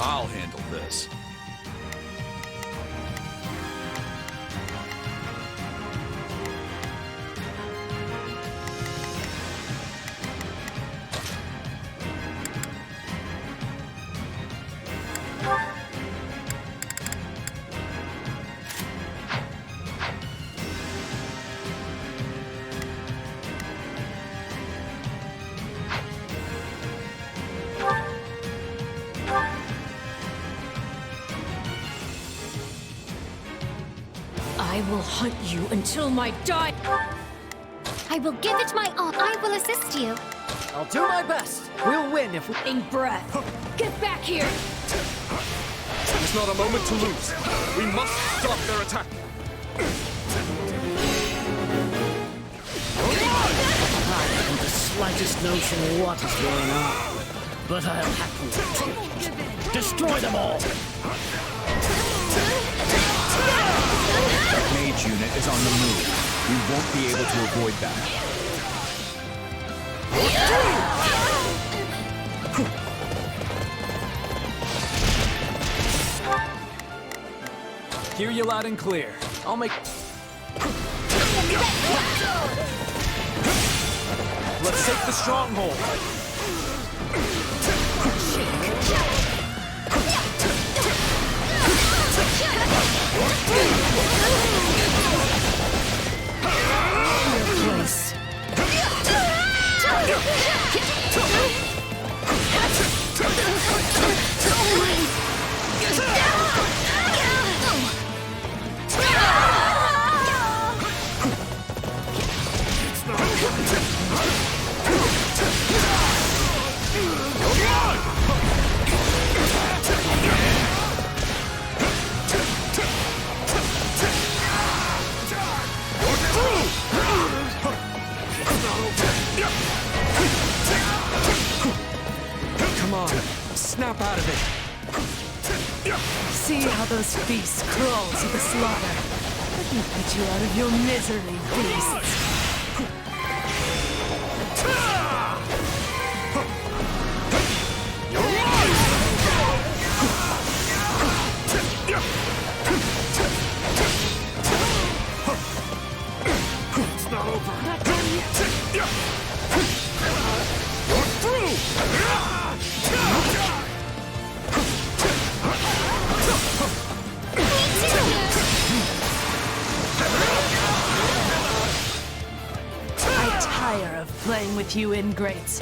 I'll handle this. I will hunt you until my die. I will give it my all. I will assist you. I'll do my best. We'll win if we... In breath. Get back here! There's not a moment to lose. We must stop their attack. I haven't the slightest notion what is going on, but I'll happily take it. Destroy them all! That mage unit is on the move. We won't be able to avoid that. Hear you loud and clear. I'll make... Let's take the stronghold. Place. Come on, snap out of it. See how those beasts crawl to the slaughter. Let me put you out of your misery, beasts. It's not over. Not done yet. You're through! I tire of playing with you ingrates.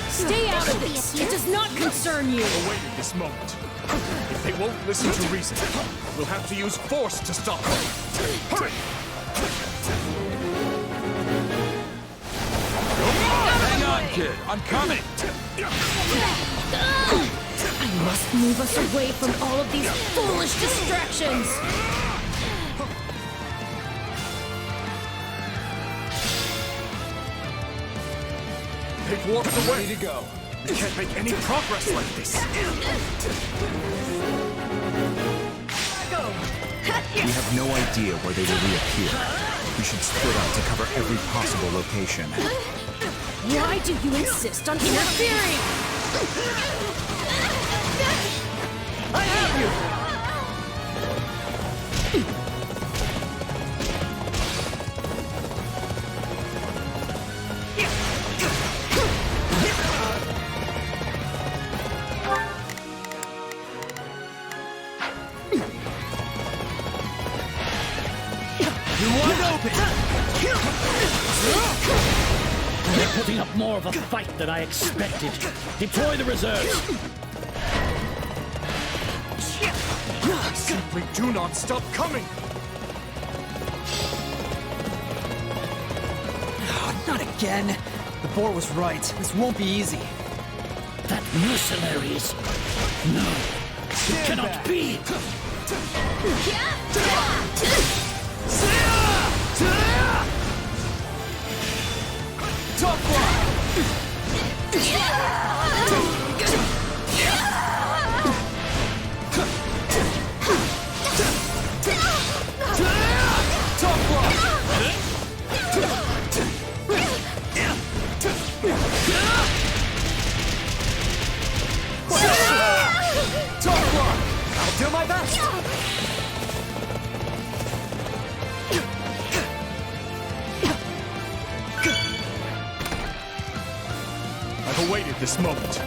Stay out of this! It does not concern you! Awaited this moment. If they won't listen to reason, we'll have to use force to stop them. Hurry! Hang on, kid. I'm coming. I must move us away from all of these foolish distractions! They've walked away. Ready to go. We can't make any progress like this. We have no idea where they will reappear. We should split up to cover every possible location. Why do you insist on interfering? I have you! You're wide open! They're putting up more of a fight than I expected. Deploy the reserves. Simply do not stop coming! Not again. The boar was right. This won't be easy. That mercenaries. No, it cannot be. Top line! Top line! this moment.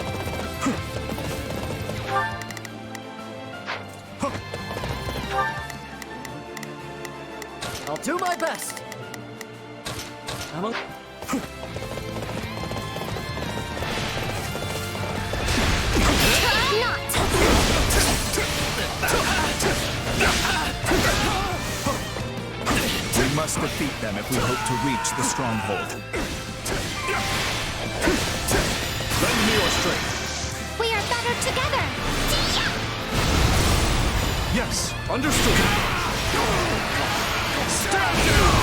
I'll do my best. I'm a... We must defeat them if we hope to reach the stronghold. Lend me your strength. We are better together. Yes, understood. Stand down!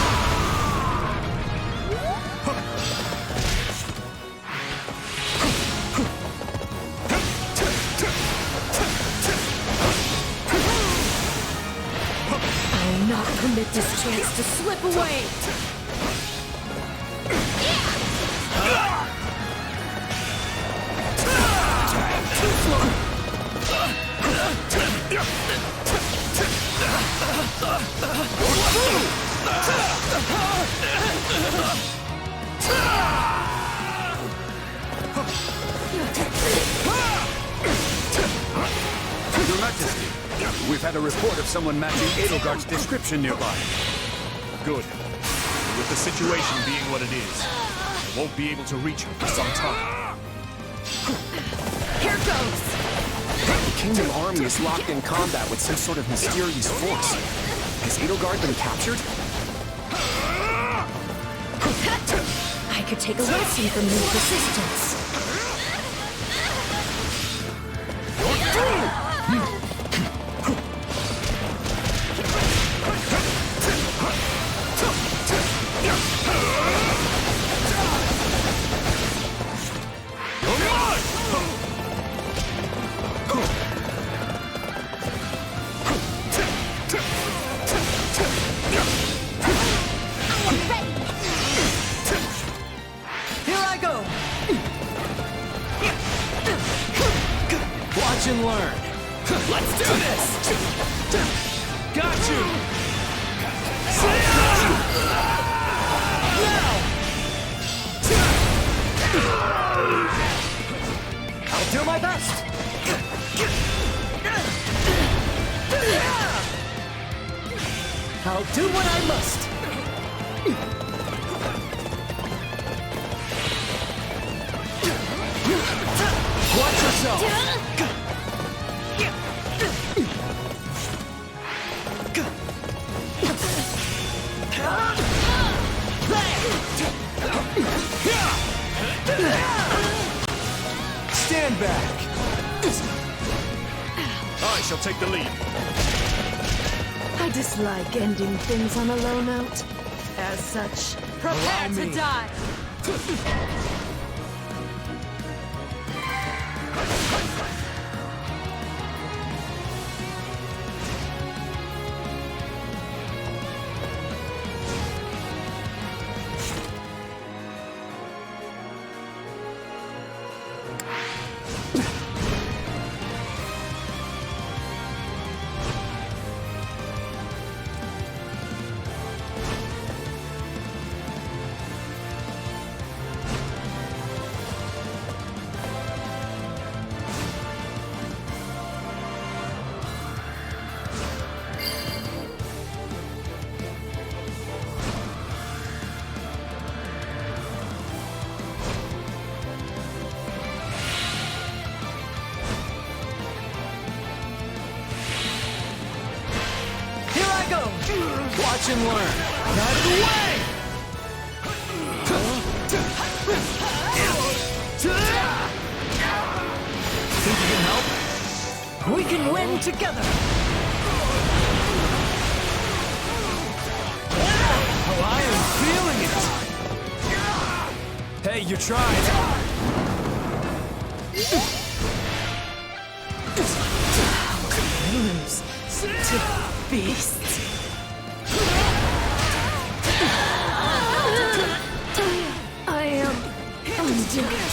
I will not permit this chance to slip away. Your Majesty, we've had a report of someone matching Edelgard's description nearby. Good. With the situation being what it is, I won't be able to reach her for some time. Here goes. The Kingdom army is locked in combat with some sort of mysterious force. Has Edelgard been captured? I could take a lesson from your persistence. Here I go! Watch and learn. Let's do this! Got you! I'll do my best. I'll do what I must. Watch yourself. Stand back. I shall take the lead. I dislike ending things on a low note. As such, prepare to die. Watch and learn. Out of the way! Think you can help? We can win together! Oh, I am feeling it! Hey, you tried! Lose to beast. I am undone.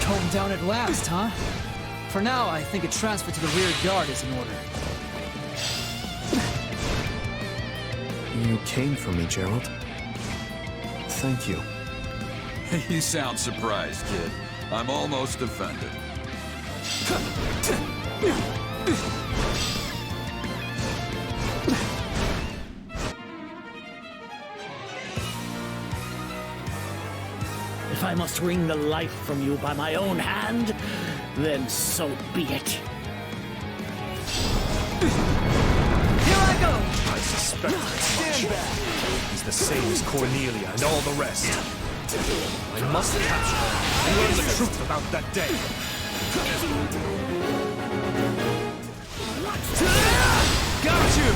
Calmed down at last, huh? For now, I think a transfer to the rear guard is in order. You came for me, Gerald. thank you. You sound surprised, kid. I'm almost offended. If I must wring the life from you by my own hand, then so be it. Here I go! I suspect stand back. He's the same as Cornelia and all the rest. I must capture her and learn the truth about that day. Got you!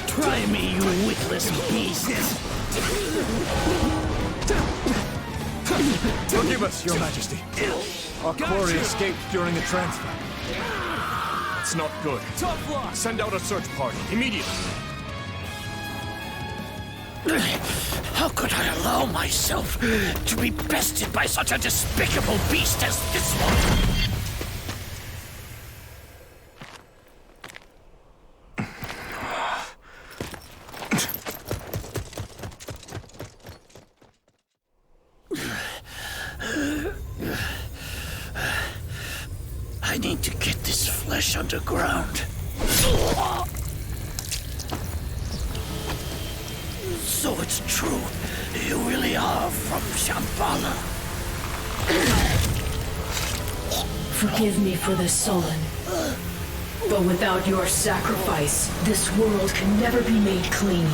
Try me, you witless beast! Forgive us, Your Majesty. Our quarry escaped during the transfer. It's not good. Tough luck! Send out a search party, immediately. How could I allow myself to be bested by such a despicable beast as this one? I need to get this flesh underground. So it's true. You really are from Shambhala. Forgive me for this, Solon. But without your sacrifice, this world can never be made clean.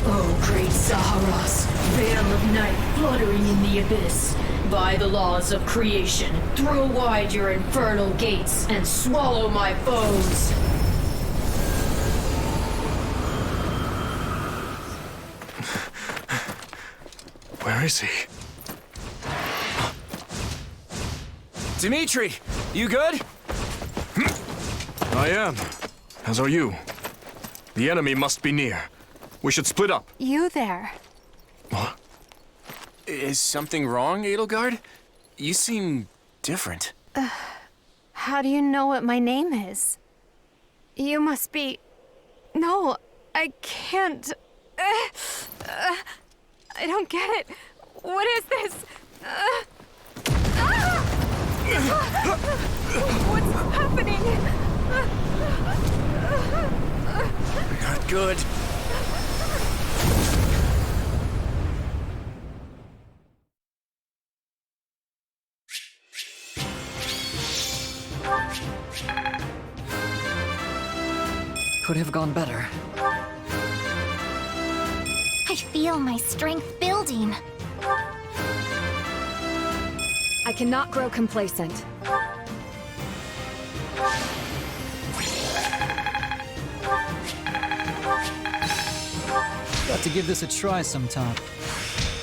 Oh, great Saharas, veil of night fluttering in the abyss. By the laws of creation, throw wide your infernal gates and swallow my foes. Where is he? Dimitri, you good? I am. As are you. The enemy must be near. We should split up. You there. What? Is something wrong, Edelgard? You seem different. How do you know what my name is? You must be... No, I can't... I don't get it. What is this? What's happening? Not good. Could have gone better. I feel my strength building. I cannot grow complacent. Got to give this a try sometime.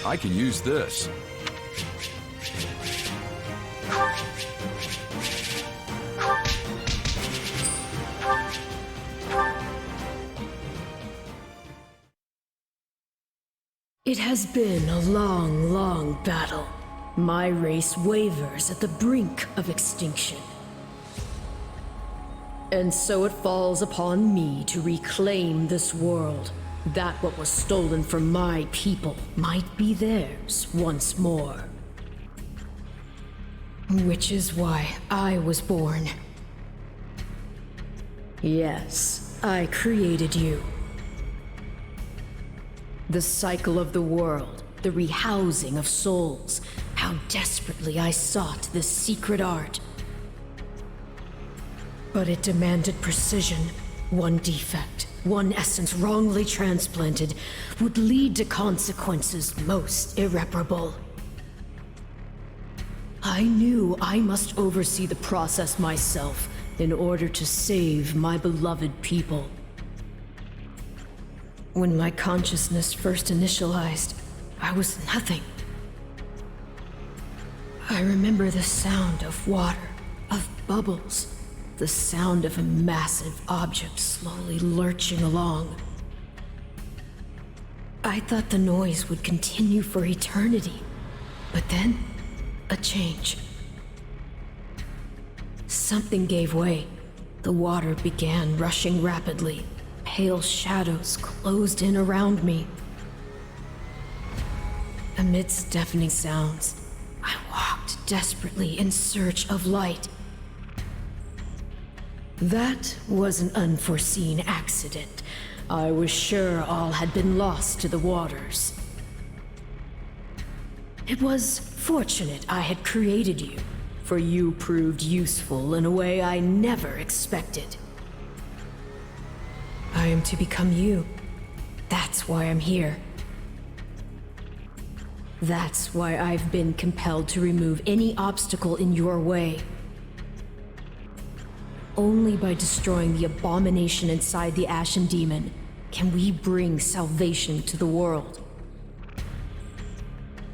I can use this. It has been a long, long battle. My race wavers at the brink of extinction. And so it falls upon me to reclaim this world, that what was stolen from my people might be theirs once more. Which is why I was born. Yes, I created you. The cycle of the world, the rehousing of souls. How desperately I sought this secret art. But it demanded precision. One defect, one essence wrongly transplanted, would lead to consequences most irreparable. I knew I must oversee the process myself in order to save my beloved people. When my consciousness first initialized, I was nothing. I remember the sound of water, of bubbles, the sound of a massive object slowly lurching along. I thought the noise would continue for eternity, but then, a change. Something gave way, The water began rushing rapidly. Pale shadows closed in around me. Amidst deafening sounds, I walked desperately in search of light. That was an unforeseen accident. I was sure all had been lost to the waters. It was fortunate I had created you, for you proved useful in a way I never expected. I am to become you. That's why I'm here. That's why I've been compelled to remove any obstacle in your way. Only by destroying the abomination inside the Ashen Demon can we bring salvation to the world.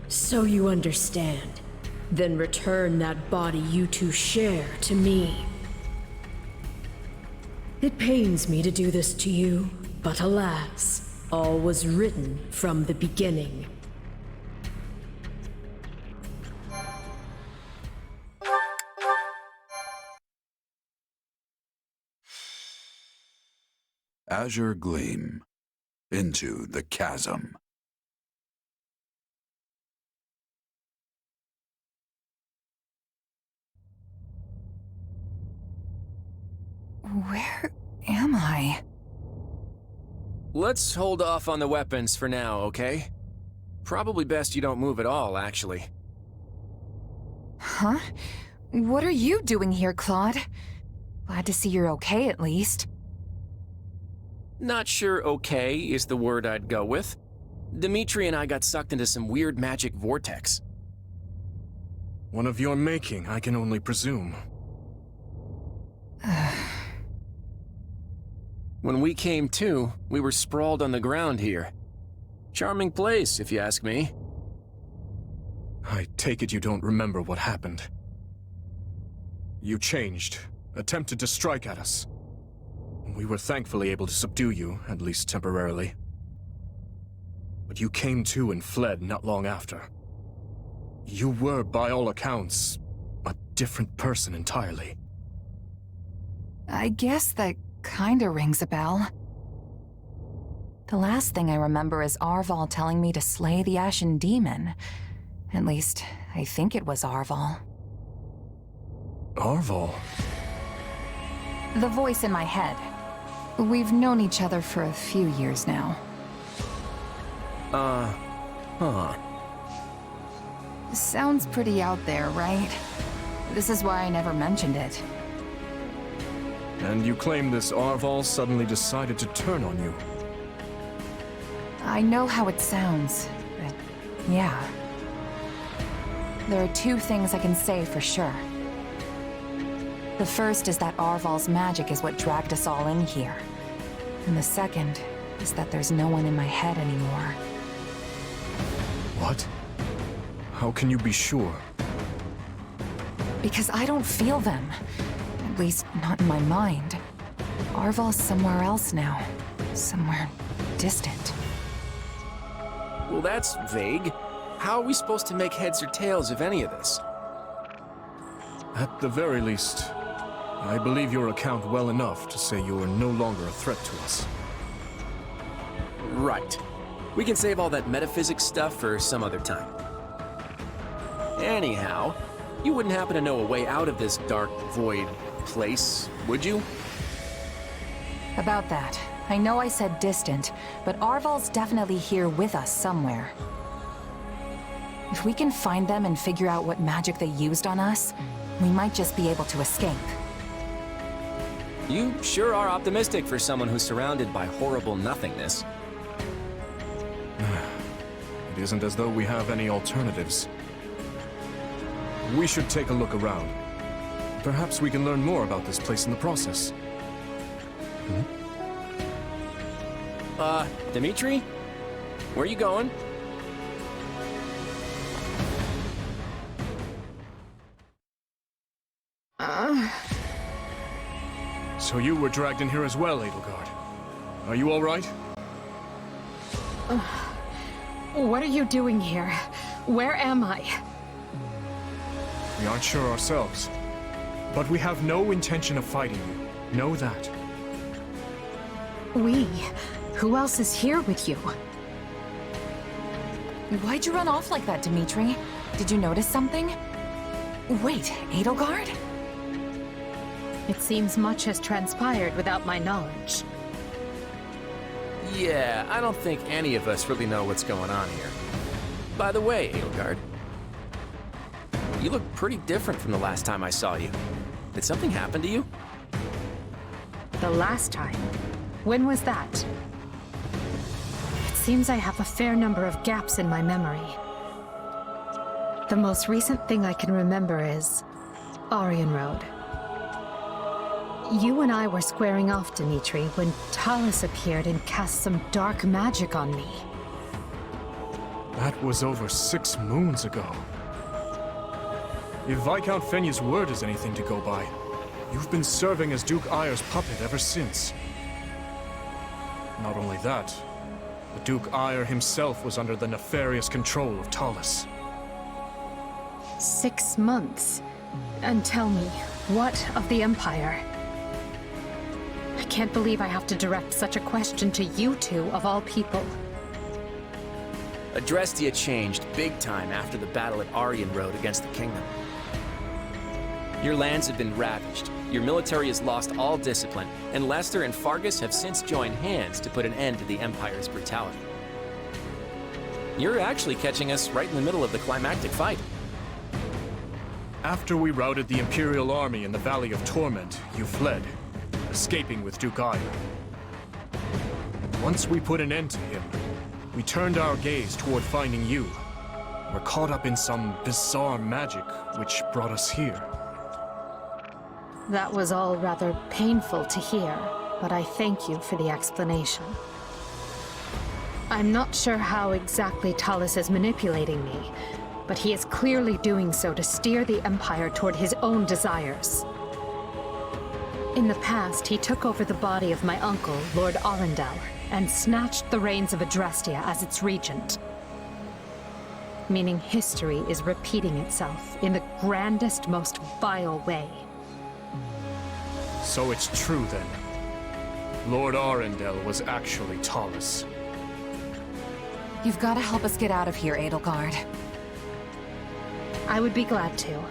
So you understand. Then return that body you two share to me. It pains me to do this to you, but alas, all was written from the beginning. Azure Gleam. Into the chasm. Where am I? Let's hold off on the weapons for now, okay? Probably best you don't move at all, actually. Huh? What are you doing here, Claude? Glad to see you're okay, at least. Not sure okay is the word I'd go with. Dimitri and I got sucked into some weird magic vortex. One of your making, I can only presume. When we came to, we were sprawled on the ground here. Charming place, if you ask me. I take it you don't remember what happened. You changed, attempted to strike at us. We were thankfully able to subdue you, at least temporarily. But you came to and fled not long after. You were, by all accounts, a different person entirely. I guess that kinda rings a bell. The last thing I remember is Arval telling me to slay the Ashen Demon. At least, I think it was Arval. Arval? The voice in my head. We've known each other for a few years now. Huh. Sounds pretty out there, right? This is why I never mentioned it. And you claim this Arval suddenly decided to turn on you. I know how it sounds, but yeah. There are two things I can say for sure. The first is that Arval's magic is what dragged us all in here. And the second is that there's no one in my head anymore. What? How can you be sure? Because I don't feel them. At least, not in my mind. Arval's somewhere else now. Somewhere distant. Well, that's vague. How are we supposed to make heads or tails of any of this? At the very least, I believe your account well enough to say you are no longer a threat to us. Right. We can save all that metaphysics stuff for some other time. Anyhow, you wouldn't happen to know a way out of this dark, void place, would you? About that, I know I said distant, but Arval's definitely here with us somewhere. If we can find them and figure out what magic they used on us, we might just be able to escape. You sure are optimistic for someone who's surrounded by horrible nothingness. It isn't as though we have any alternatives. We should take a look around. Perhaps we can learn more about this place in the process. Dimitri? Where are you going? So you were dragged in here as well, Edelgard. Are you all right? What are you doing here? Where am I? We aren't sure ourselves. But we have no intention of fighting you. Know that. We? Who else is here with you? Why'd you run off like that, Dimitri? Did you notice something? Wait, Edelgard? It seems much has transpired without my knowledge. Yeah, I don't think any of us really know what's going on here. By the way, Edelgard, you look pretty different from the last time I saw you. Did something happen to you? The last time? When was that? It seems I have a fair number of gaps in my memory. The most recent thing I can remember is Aryan Road. You and I were squaring off, Dimitri, when Talus appeared and cast some dark magic on me. That was over 6 moons ago. If Viscount Fenya's word is anything to go by, you've been serving as Duke Ayer's puppet ever since. Not only that, but Duke Ayer himself was under the nefarious control of Talus. 6 months? And tell me, what of the Empire? I can't believe I have to direct such a question to you two, of all people. Adrestia changed big time after the battle at Aryan Road against the Kingdom. Your lands have been ravaged, your military has lost all discipline, and Lester and Fargus have since joined hands to put an end to the Empire's brutality. You're actually catching us right in the middle of the climactic fight. After we routed the Imperial army in the Valley of Torment, you fled, escaping with Duke Ayer. Once we put an end to him, we turned our gaze toward finding you. We're caught up in some bizarre magic which brought us here. That was all rather painful to hear, but I thank you for the explanation. I'm not sure how exactly Talus is manipulating me, but he is clearly doing so to steer the Empire toward his own desires. In the past, he took over the body of my uncle, Lord Arundel, and snatched the reins of Adrestia as its regent. Meaning history is repeating itself in the grandest, most vile way. So it's true then. Lord Arundel was actually Talus. You've got to help us get out of here, Edelgard. I would be glad to,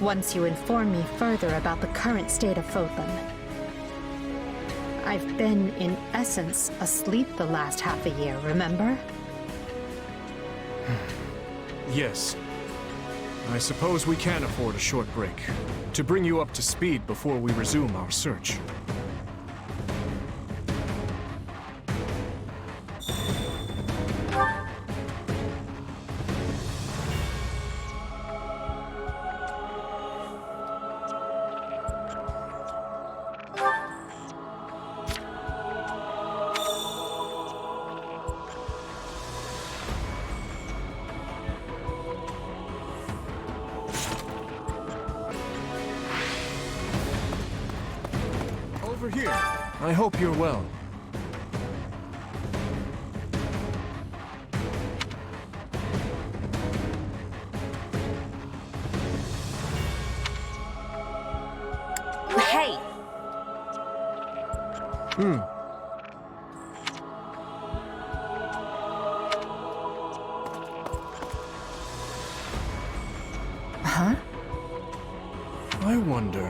once you inform me further about the current state of Fodlan. I've been, in essence, asleep the last half a year, remember? Yes. I suppose we can afford a short break, to bring you up to speed before we resume our search. Over here. I hope you're well. Hey! Huh? I wonder...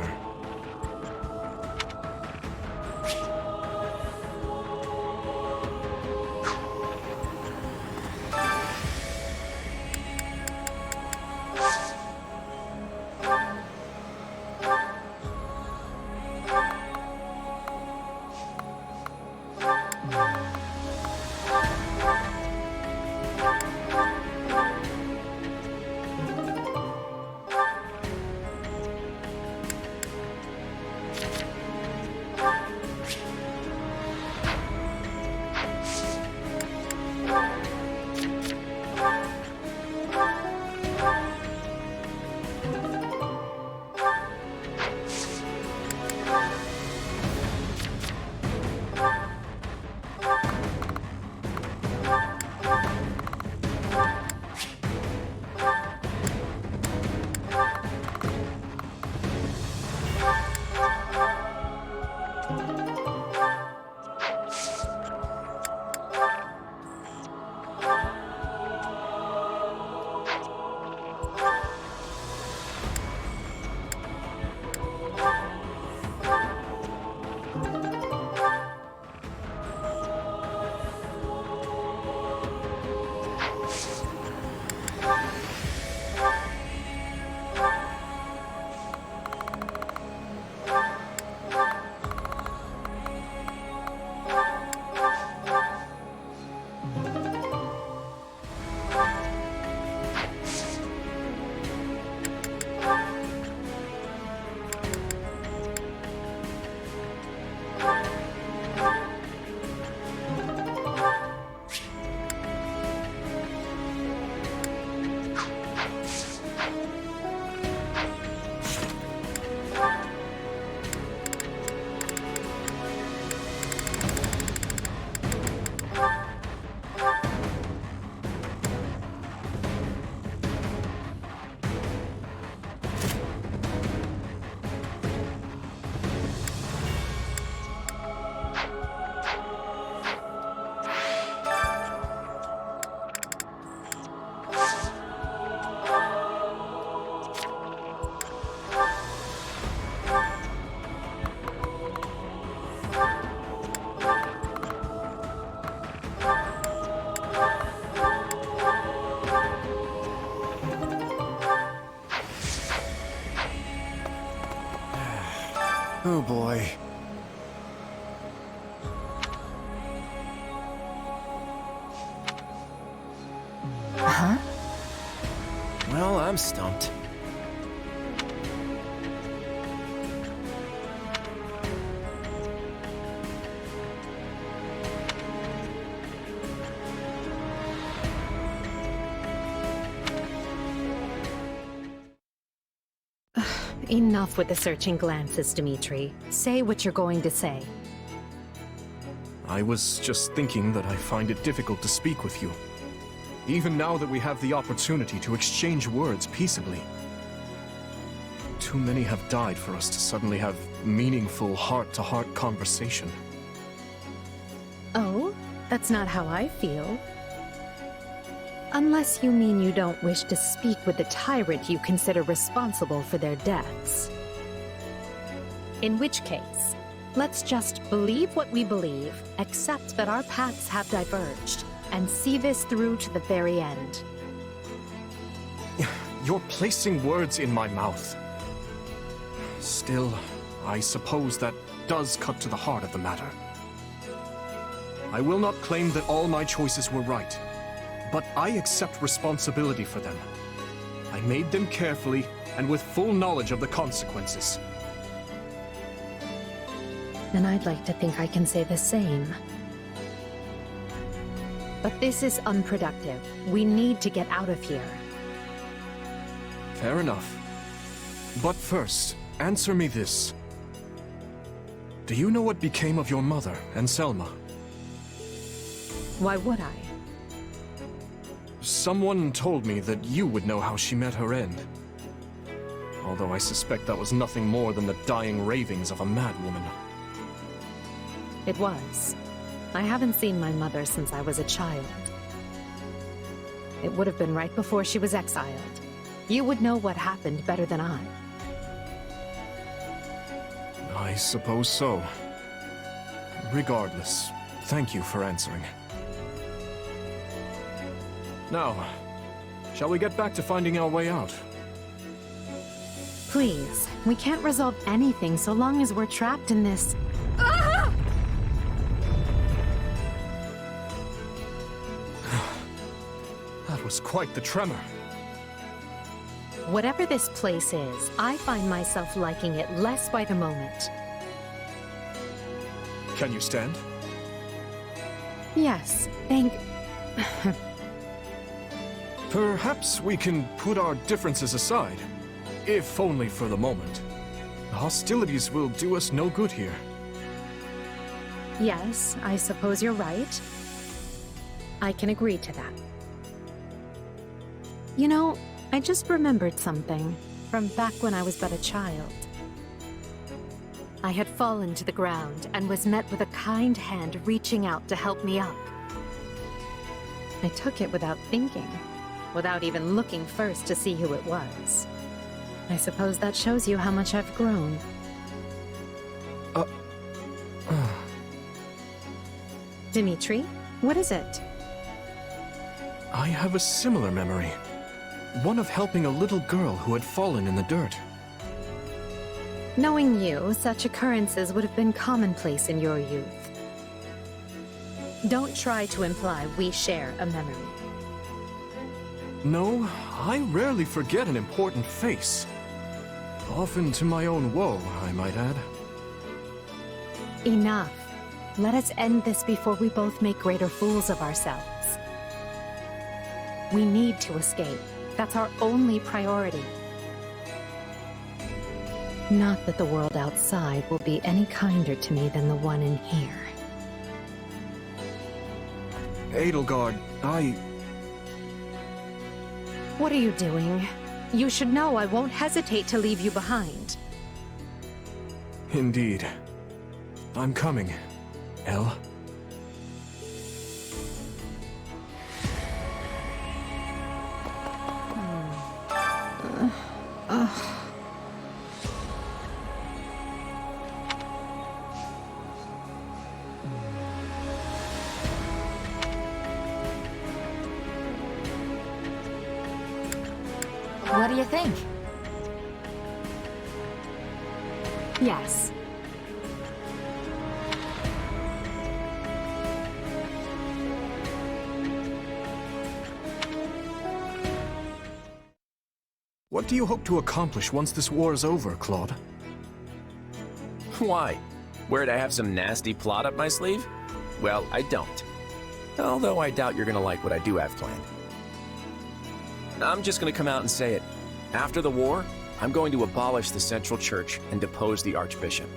boy. Huh? Well, I'm stumped. Enough with the searching glances, Dimitri. Say what you're going to say. I was just thinking that I find it difficult to speak with you. Even now that we have the opportunity to exchange words peaceably. Too many have died for us to suddenly have meaningful heart-to-heart conversation. Oh, that's not how I feel. Unless you mean you don't wish to speak with the tyrant you consider responsible for their deaths. In which case, let's just believe what we believe, accept that our paths have diverged, and see this through to the very end. You're placing words in my mouth. Still, I suppose that does cut to the heart of the matter. I will not claim that all my choices were right, but I accept responsibility for them. I made them carefully and with full knowledge of the consequences. And I'd like to think I can say the same. But this is unproductive. We need to get out of here. Fair enough. But first, answer me this. Do you know what became of your mother and Selma? Why would I? Someone told me that you would know how she met her end. Although I suspect that was nothing more than the dying ravings of a madwoman. It was. I haven't seen my mother since I was a child. It would have been right before she was exiled. You would know what happened better than I. I suppose so. Regardless, thank you for answering. Now, shall we get back to finding our way out? Please, we can't resolve anything so long as we're trapped in this... That was quite the tremor. Whatever this place is, I find myself liking it less by the moment. Can you stand? Yes, thank... Perhaps we can put our differences aside, if only for the moment. The hostilities will do us no good here. Yes, I suppose you're right. I can agree to that. You know, I just remembered something from back when I was but a child. I had fallen to the ground and was met with a kind hand reaching out to help me up. I took it without thinking, without even looking first to see who it was. I suppose that shows you how much I've grown. Dimitri, what is it? I have a similar memory. One of helping a little girl who had fallen in the dirt. Knowing you, such occurrences would have been commonplace in your youth. Don't try to imply we share a memory. No, I rarely forget an important face. Often to my own woe, I might add. Enough. Let us end this before we both make greater fools of ourselves. We need to escape. That's our only priority. Not that the world outside will be any kinder to me than the one in here. Edelgard, What are you doing? You should know I won't hesitate to leave you behind. Indeed. I'm coming, Elle. What do you think? Yes. What do you hope to accomplish once this war is over, Claude? Why? Worried I have some nasty plot up my sleeve? Well, I don't. Although I doubt you're gonna like what I do have planned. I'm just gonna come out and say it. After the war, I'm going to abolish the Central Church and depose the Archbishop.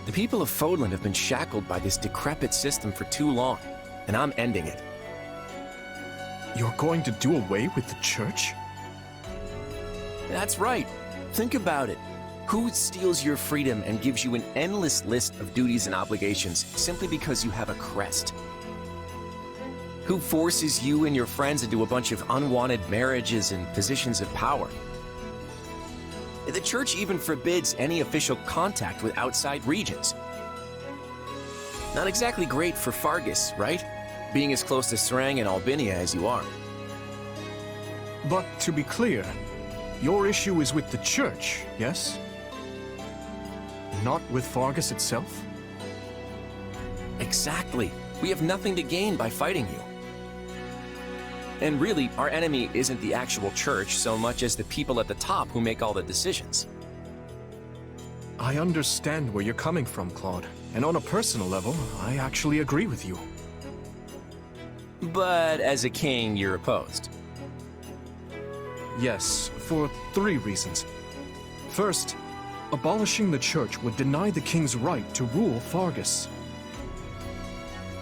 The people of Fodlan have been shackled by this decrepit system for too long, and I'm ending it. You're going to do away with the church? That's right. Think about it. Who steals your freedom and gives you an endless list of duties and obligations simply because you have a crest? Who forces you and your friends into a bunch of unwanted marriages and positions of power? The church even forbids any official contact with outside regions. Not exactly great for Fargus, right? Being as close to Serang and Albinia as you are. But to be clear, your issue is with the church, yes? Not with Fargus itself? Exactly. We have nothing to gain by fighting you. And really, our enemy isn't the actual church so much as the people at the top who make all the decisions. I understand where you're coming from, Claude. And on a personal level, I actually agree with you. But as a king, you're opposed. Yes, for 3 reasons. First, abolishing the church would deny the king's right to rule Fargus.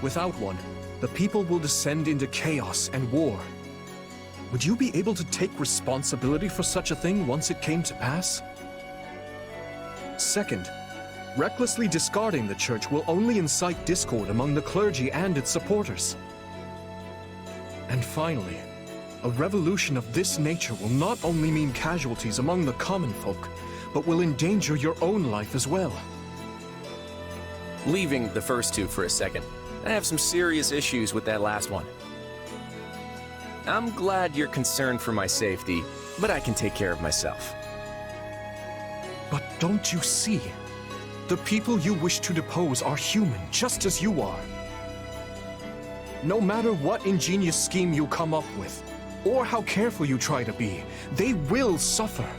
Without one, the people will descend into chaos and war. Would you be able to take responsibility for such a thing once it came to pass? Second, recklessly discarding the church will only incite discord among the clergy and its supporters. And finally, a revolution of this nature will not only mean casualties among the common folk, but will endanger your own life as well. Leaving the first 2 for a second, I have some serious issues with that last one. I'm glad you're concerned for my safety, but I can take care of myself. But don't you see? The people you wish to depose are human, just as you are. No matter what ingenious scheme you come up with, or how careful you try to be, they will suffer.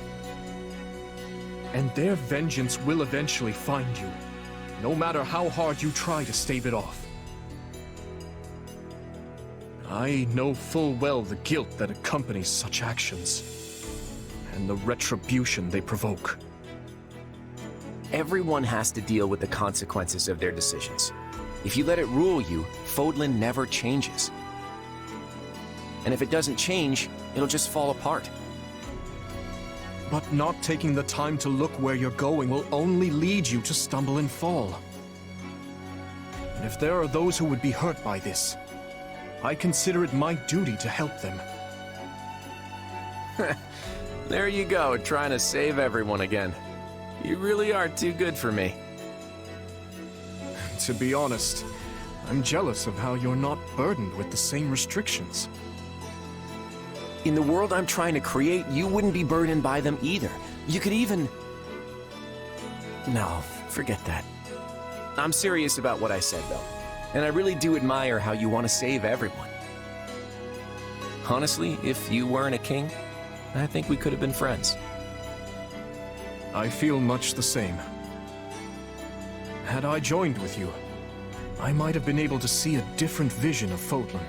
And their vengeance will eventually find you, no matter how hard you try to stave it off. I know full well the guilt that accompanies such actions, and the retribution they provoke. Everyone has to deal with the consequences of their decisions. If you let it rule you, Fodlan never changes. And if it doesn't change, it'll just fall apart. But not taking the time to look where you're going will only lead you to stumble and fall. And if there are those who would be hurt by this, I consider it my duty to help them. There you go, trying to save everyone again. You really are too good for me. To be honest, I'm jealous of how you're not burdened with the same restrictions. In the world I'm trying to create, you wouldn't be burdened by them either. You could even... No, forget that. I'm serious about what I said, though. And I really do admire how you want to save everyone. Honestly, if you weren't a king, I think we could have been friends. I feel much the same. Had I joined with you, I might have been able to see a different vision of Fodlan.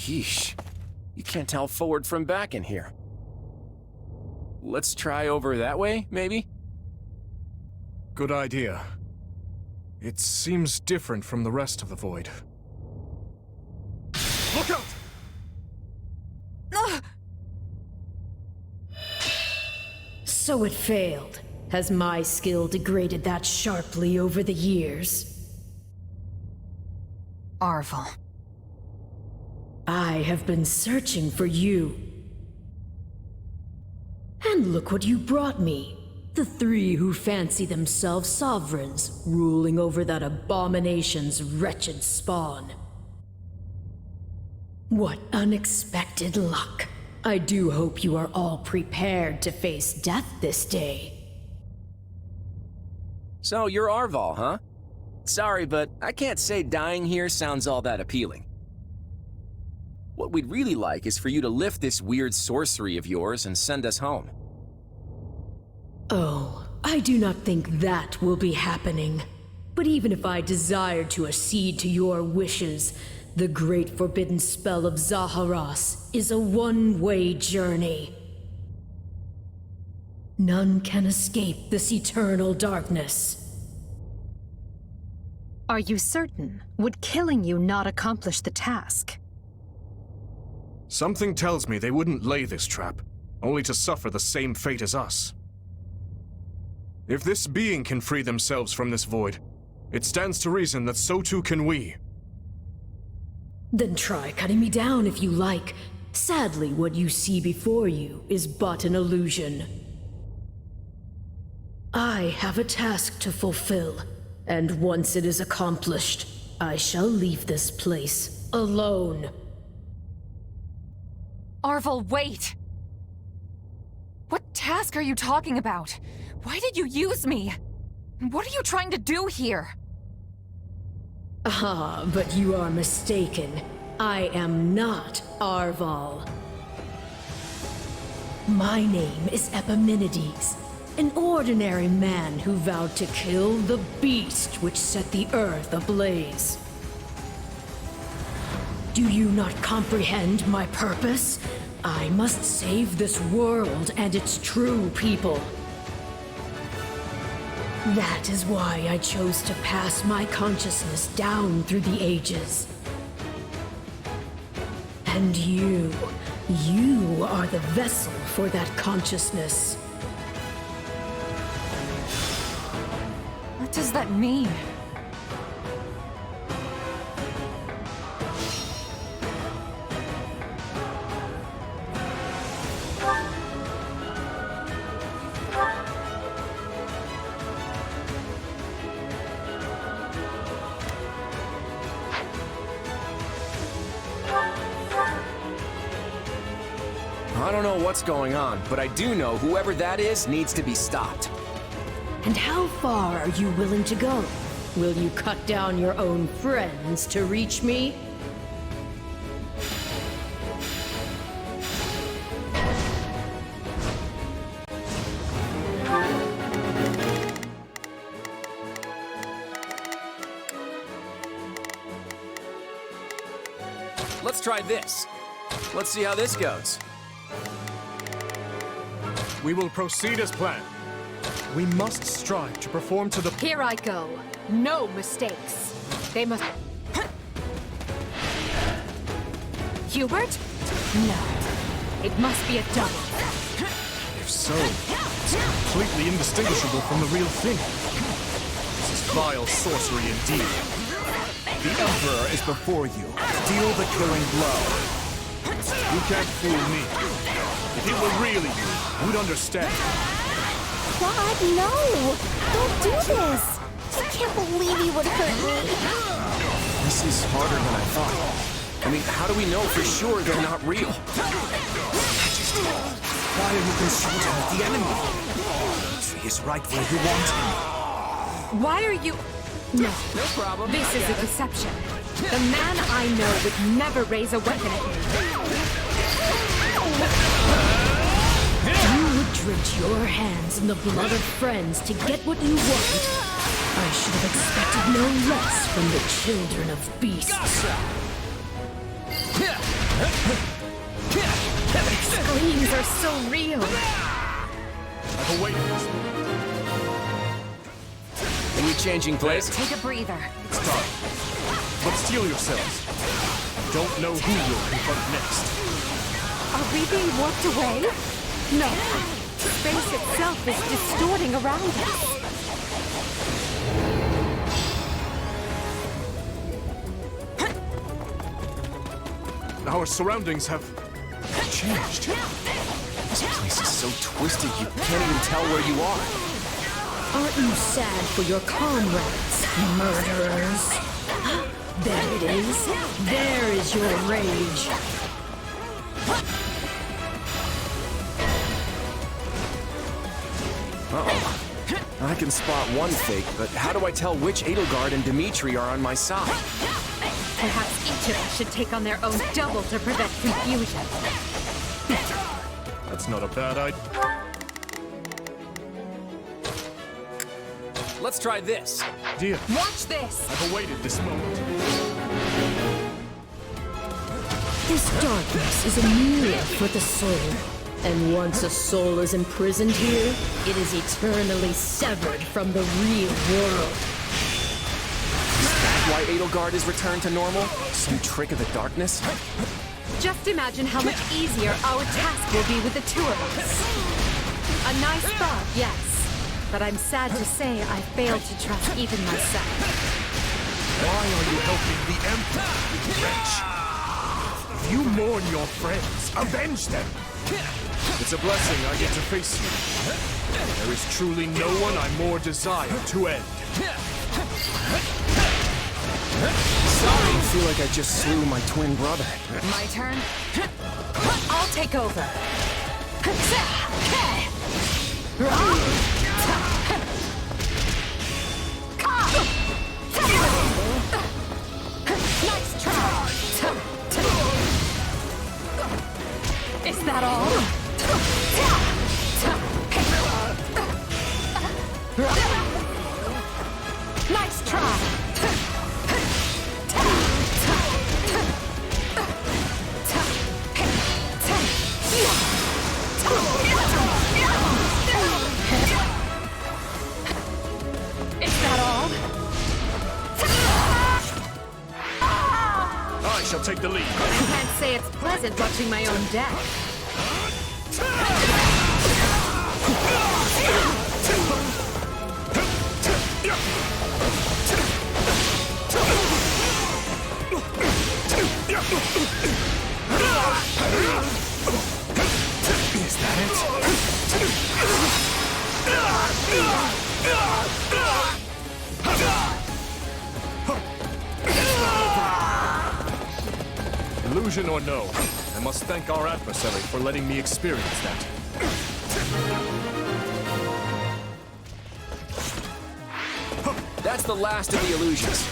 Yeesh. You can't tell forward from back in here. Let's try over that way, maybe? Good idea. It seems different from the rest of the void. Look out! So it failed. Has my skill degraded that sharply over the years? Arval. I have been searching for you. And look what you brought me. The three who fancy themselves sovereigns, ruling over that abomination's wretched spawn. What unexpected luck. I do hope you are all prepared to face death this day. So you're Arval, huh? Sorry, but I can't say dying here sounds all that appealing. What we'd really like is for you to lift this weird sorcery of yours and send us home. Oh, I do not think that will be happening. But even if I desired to accede to your wishes, the great forbidden spell of Zaharas is a one-way journey. None can escape this eternal darkness. Are you certain? Would killing you not accomplish the task? Something tells me they wouldn't lay this trap, only to suffer the same fate as us. If this being can free themselves from this void, it stands to reason that so too can we. Then try cutting me down if you like. Sadly, what you see before you is but an illusion. I have a task to fulfill, and once it is accomplished, I shall leave this place alone. Arval, wait! What task are you talking about? Why did you use me? What are you trying to do here? Ah, but you are mistaken. I am not Arval. My name is Epimenides, an ordinary man who vowed to kill the beast which set the earth ablaze. Do you not comprehend my purpose? I must save this world and its true people. That is why I chose to pass my consciousness down through the ages. And you are the vessel for that consciousness. What does that mean? I don't know what's going on, but I do know whoever that is needs to be stopped. And how far are you willing to go? Will you cut down your own friends to reach me? Let's try this. Let's see how this goes. We will proceed as planned. We must strive to perform to the... Here I go. No mistakes. They must... Hubert? No. It must be a double. If so, it's completely indistinguishable from the real thing. This is vile sorcery indeed. The Emperor is before you. Deal the killing blow. You can't fool me. If it were really you, you'd understand. God, no! Don't do this! I can't believe you would hurt me! This is harder than I thought. I mean, how do we know for sure they're not real? Why are you consulting with the enemy? He is right where you want him. Why are you... No. No problem. This is a deception. The man I know would never raise a weapon at me. You would drench your hands in the blood of friends to get what you want. I should have expected no less from the children of beasts. Screams are so real. I've awaited this. Are we changing place? Take a breather. It's time. But steel yourselves. Don't know who will confront next. Are we being warped away? No. Space itself is distorting around us. Our surroundings have changed. This place is so twisted you can't even tell where you are. Aren't you sad for your comrades, murderers? There it is. There is your rage. Uh-oh. I can spot one fake, but how do I tell which Edelgard and Dimitri are on my side? Perhaps each of us should take on their own double to prevent confusion. That's not a bad idea. Let's try this. Dear, Watch this! I've awaited this moment. This darkness is a mirror for the soul. And once a soul is imprisoned here, it is eternally severed from the real world. Is that why Edelgard is returned to normal? Some trick of the darkness? Just imagine how much easier our task will be with the two of us. A nice thought, yes. But I'm sad to say I failed to trust even myself. Why are you helping the Emperor, you wretch? If you mourn your friends, avenge them! It's a blessing I get to face you. There is truly no one I more desire to end. Sorry, I feel like I just slew my twin brother. My turn? I'll take over. Nice try! Is that all? Nice try! Is that all? I shall take the lead. Can't say it's pleasant watching my own death. Is that it? Illusion or no, I must thank our adversary for letting me experience that. That's the last of the illusions.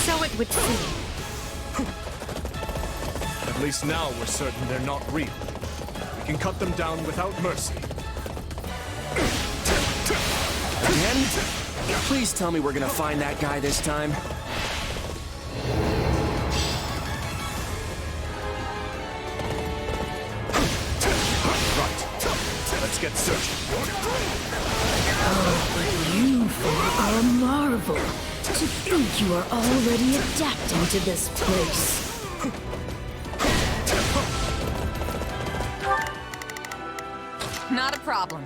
So it would seem. At least now we're certain they're not real. We can cut them down without mercy. Again? Please tell me we're gonna find that guy this time. Right. Let's get searching. You four are a marvel. To think you are already adapting to this place. Not a problem.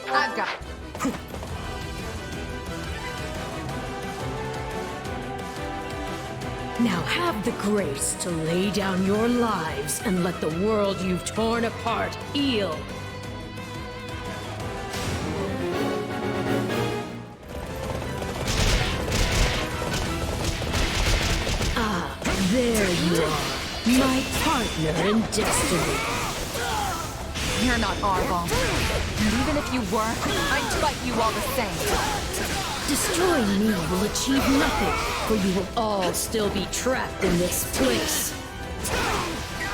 I've got it. Now have the grace to lay down your lives and let the world you've torn apart heal. Ah, there you are, my partner in destiny. You're not Arval. And even if you were, I'd fight you all the same. Destroying me will achieve nothing, for you will all still be trapped in this place.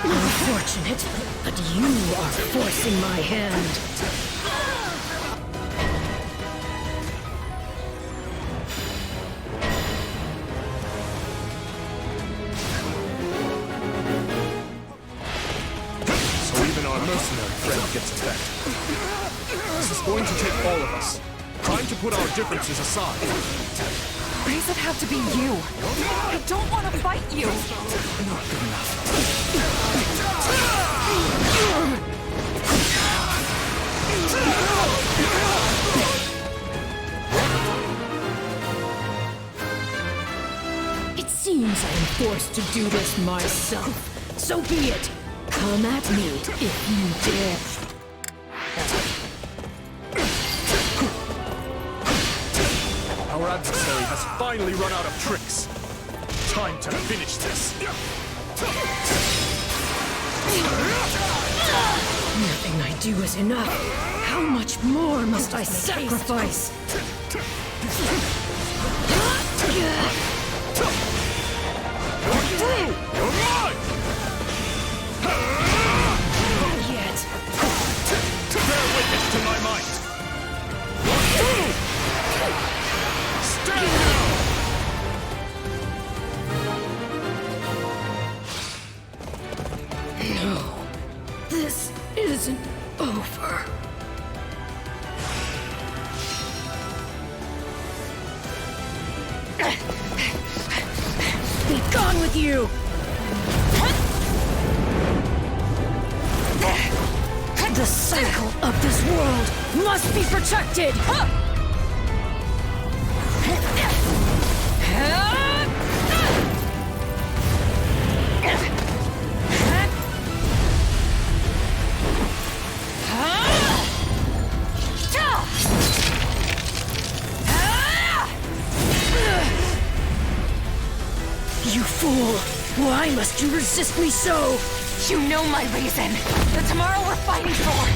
Unfortunate, but you are forcing my hand. then. This is going to take all of us. Time to put our differences aside. Why does it have to be you? I don't want to fight you! Not good enough. It seems I am forced to do this myself. So be it. Come at me if you dare. Our adversary has finally run out of tricks. Time to finish this. Nothing I do is enough. How much more must I sacrifice? Yet. Bear witness to my might. Stand down! No, this isn't over. Be gone with you! The cycle of this world must be protected! You fool! Why must you resist me so? You know my reason. The tomorrow we're fighting for.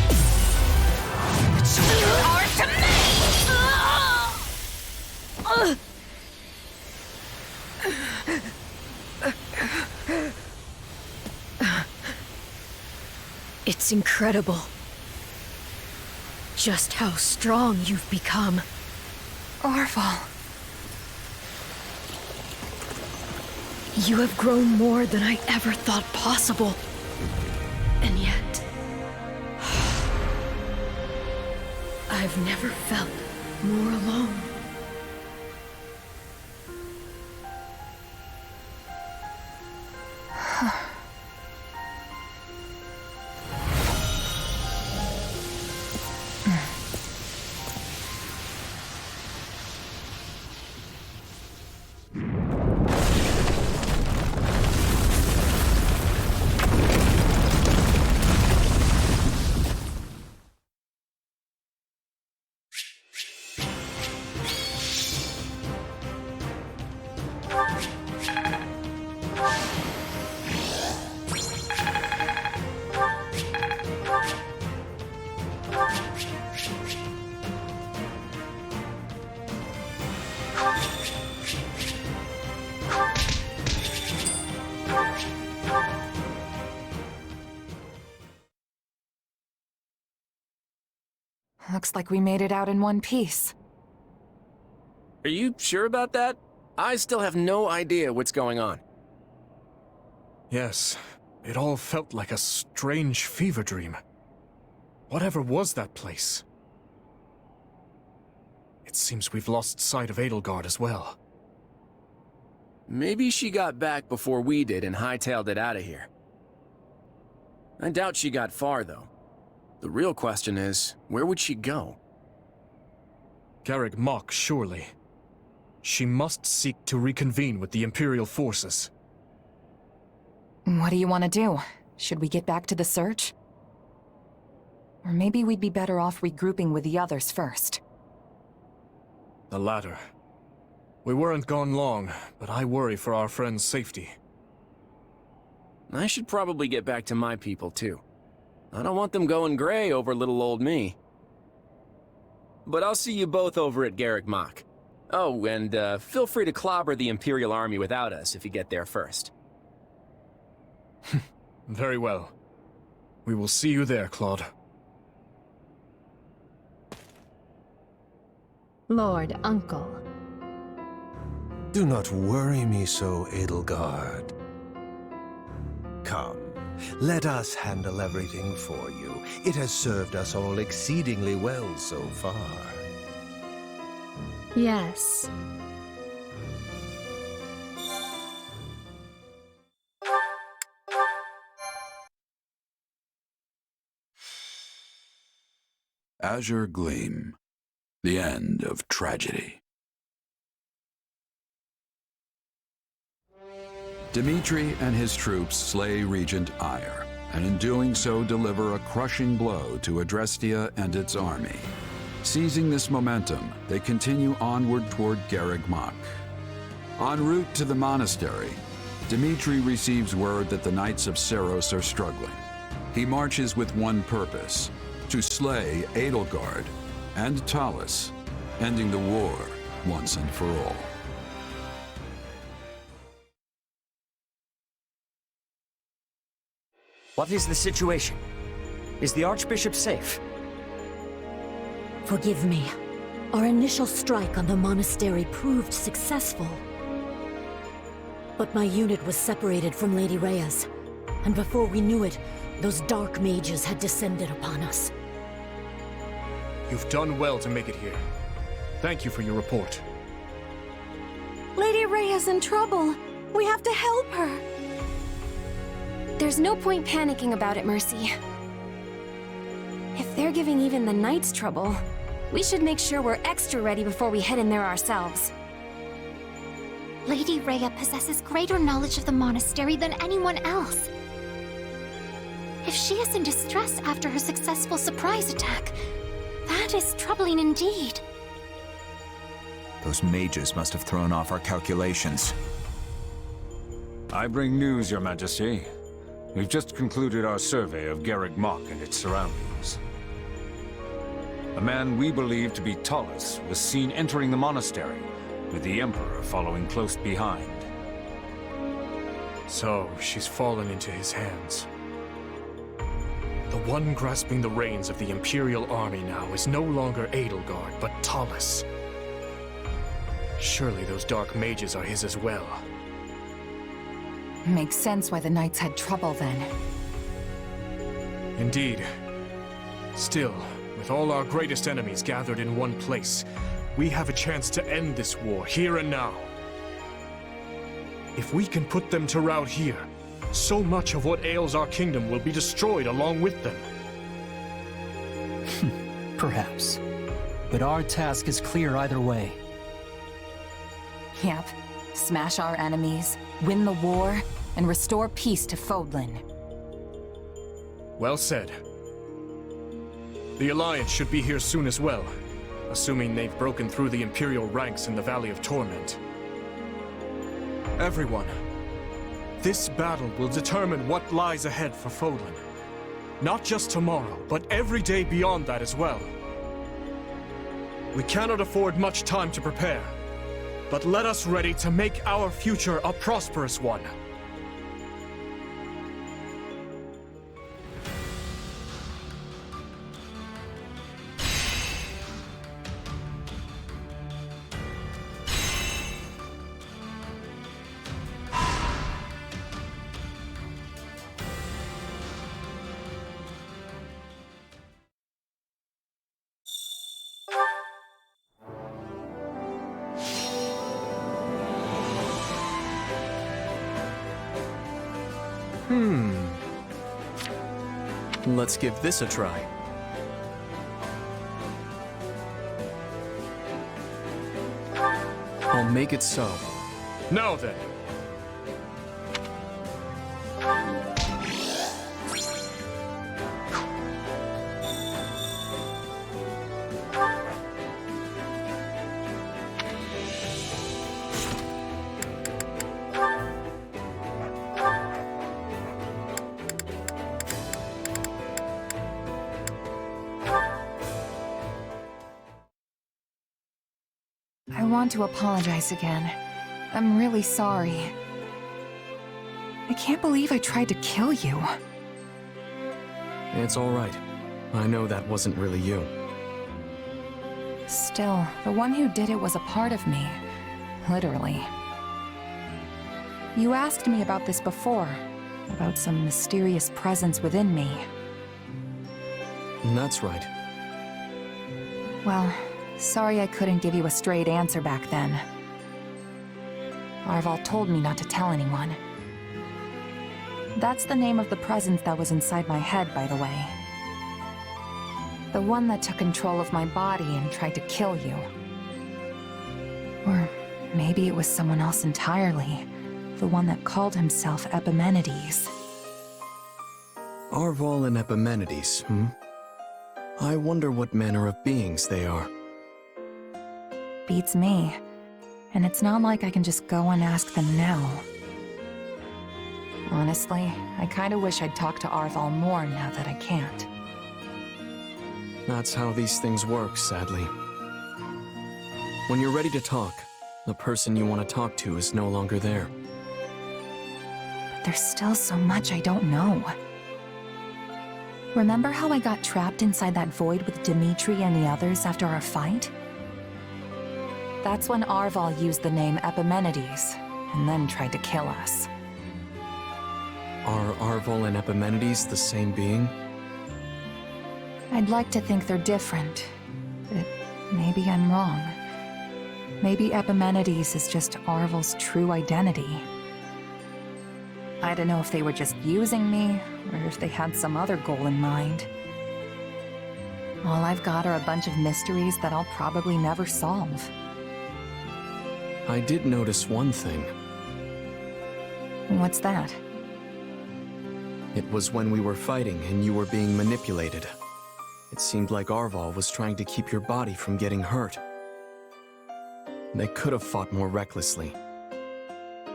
But you are to me! It's incredible. Just how strong you've become. Orval. You have grown more than I ever thought possible. And yet... I've never felt more alone. Looks like we made it out in one piece. Are you sure about that? I still have no idea what's going on. Yes, it all felt like a strange fever dream. Whatever was that place? It seems we've lost sight of Edelgard as well. Maybe she got back before we did and hightailed it out of here. I doubt she got far, though. The real question is, where would she go? Garrick Mach, surely. She must seek to reconvene with the Imperial forces. What do you want to do? Should we get back to the search? Or maybe we'd be better off regrouping with the others first. The latter. We weren't gone long, but I worry for our friend's safety. I should probably get back to my people, too. I don't want them going gray over little old me. But I'll see you both over at Garrick Mach. Oh, and feel free to clobber the Imperial Army without us if you get there first. Very well. We will see you there, Claude. Lord Uncle. Do not worry me so, Edelgard. Come, Let us handle everything for you. It has served us all exceedingly well so far. Yes. Azure Gleam. The end of tragedy. Dimitri and his troops slay Regent Ire, and in doing so deliver a crushing blow to Adrestia and its army. Seizing this momentum, they continue onward toward Garreg Mach. En route to the monastery, Dimitri receives word that the Knights of Seiros are struggling. He marches with one purpose: to slay Edelgard and Talus, ending the war once and for all. What is the situation? Is the Archbishop safe? Forgive me. Our initial strike on the monastery proved successful. But my unit was separated from Lady Rhea's, and before we knew it, those dark mages had descended upon us. You've done well to make it here. Thank you for your report. Lady Rhea's in trouble. We have to help her. There's no point panicking about it, Mercy. If they're giving even the Knights trouble, we should make sure we're extra ready before we head in there ourselves. Lady Rhea possesses greater knowledge of the monastery than anyone else. If she is in distress after her successful surprise attack, that is troubling indeed. Those mages must have thrown off our calculations. I bring news, Your Majesty. We've just concluded our survey of Garreg Mach and its surroundings. A man we believe to be Talus was seen entering the monastery, with the Emperor following close behind. So, she's fallen into his hands. The one grasping the reins of the Imperial army now is no longer Edelgard, but Talus. Surely those dark mages are his as well. Makes sense why the Knights had trouble then. Indeed. Still, with all our greatest enemies gathered in one place, we have a chance to end this war here and now. If we can put them to rout here, so much of what ails our kingdom will be destroyed along with them. Perhaps. But our task is clear either way. Yep. Smash our enemies, win the war, and restore peace to Fodlan. Well said. The Alliance should be here soon as well, assuming they've broken through the Imperial ranks in the Valley of Torment. Everyone, this battle will determine what lies ahead for Fodlan. Not just tomorrow, but every day beyond that as well. We cannot afford much time to prepare, but let us ready to make our future a prosperous one. Let's give this a try. I'll make it so. Now then. I want to apologize again. I'm really sorry. I can't believe I tried to kill you. It's all right. I know that wasn't really you. Still, the one who did it was a part of me. Literally. You asked me about this before. about some mysterious presence within me. That's right. Well, sorry I couldn't give you a straight answer back then. Arval told me not to tell anyone. That's the name of the presence that was inside my head, by the way. The one that took control of my body and tried to kill you. Or maybe it was someone else entirely. The one that called himself Epimenides. Arval and Epimenides, I wonder what manner of beings they are. Beats me. And it's not like I can just go and ask them now. Honestly, I kinda wish I'd talked to Arval more now that I can't. That's how these things work, sadly. When you're ready to talk, the person you want to talk to is no longer there. But there's still so much I don't know. Remember how I got trapped inside that void with Dimitri and the others after our fight? That's when Arval used the name Epimenides, and then tried to kill us. Are Arval and Epimenides the same being? I'd like to think they're different, but maybe I'm wrong. Maybe Epimenides is just Arval's true identity. I don't know if they were just using me, or if they had some other goal in mind. All I've got are a bunch of mysteries that I'll probably never solve. I did notice one thing. What's that? It was when we were fighting and you were being manipulated. It seemed like Arval was trying to keep your body from getting hurt. They could have fought more recklessly.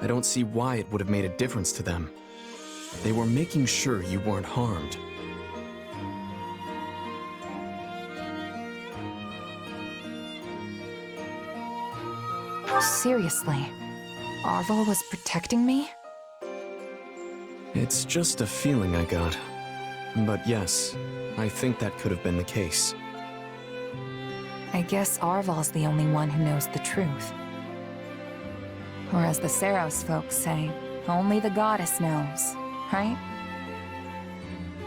I don't see why it would have made a difference to them. They were making sure you weren't harmed. Seriously, Arval was protecting me? It's just a feeling I got. But yes, I think that could have been the case. I guess Arval's the only one who knows the truth. Or as the Saros folks say, only the goddess knows, right?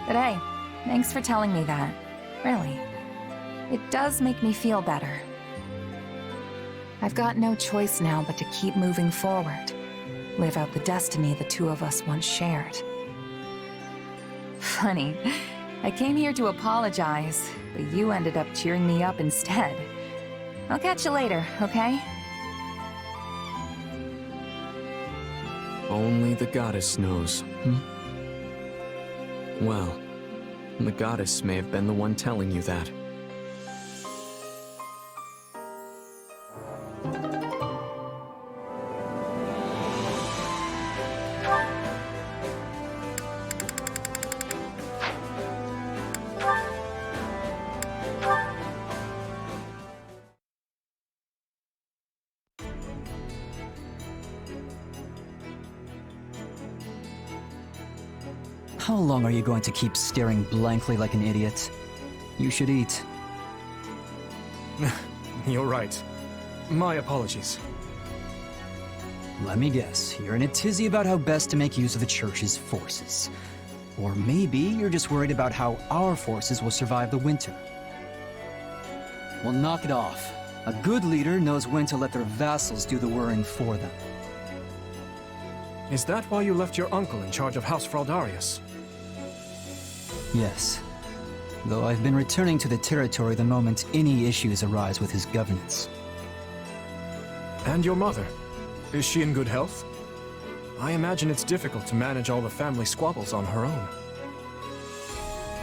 But hey, thanks for telling me that. Really. It does make me feel better. I've got no choice now but to keep moving forward. Live out the destiny the two of us once shared. Funny. I came here to apologize, but you ended up cheering me up instead. I'll catch you later, okay? Only the goddess knows, Well, the goddess may have been the one telling you that. How long are you going to keep staring blankly like an idiot? You should eat. You're right. My apologies. Let me guess, you're in a tizzy about how best to make use of the Church's forces. Or maybe you're just worried about how our forces will survive the winter. Well, knock it off. A good leader knows when to let their vassals do the worrying for them. Is that why you left your uncle in charge of House Fraldarius? Yes. Though I've been returning to the territory the moment any issues arise with his governance. And your mother? Is she in good health? I imagine it's difficult to manage all the family squabbles on her own.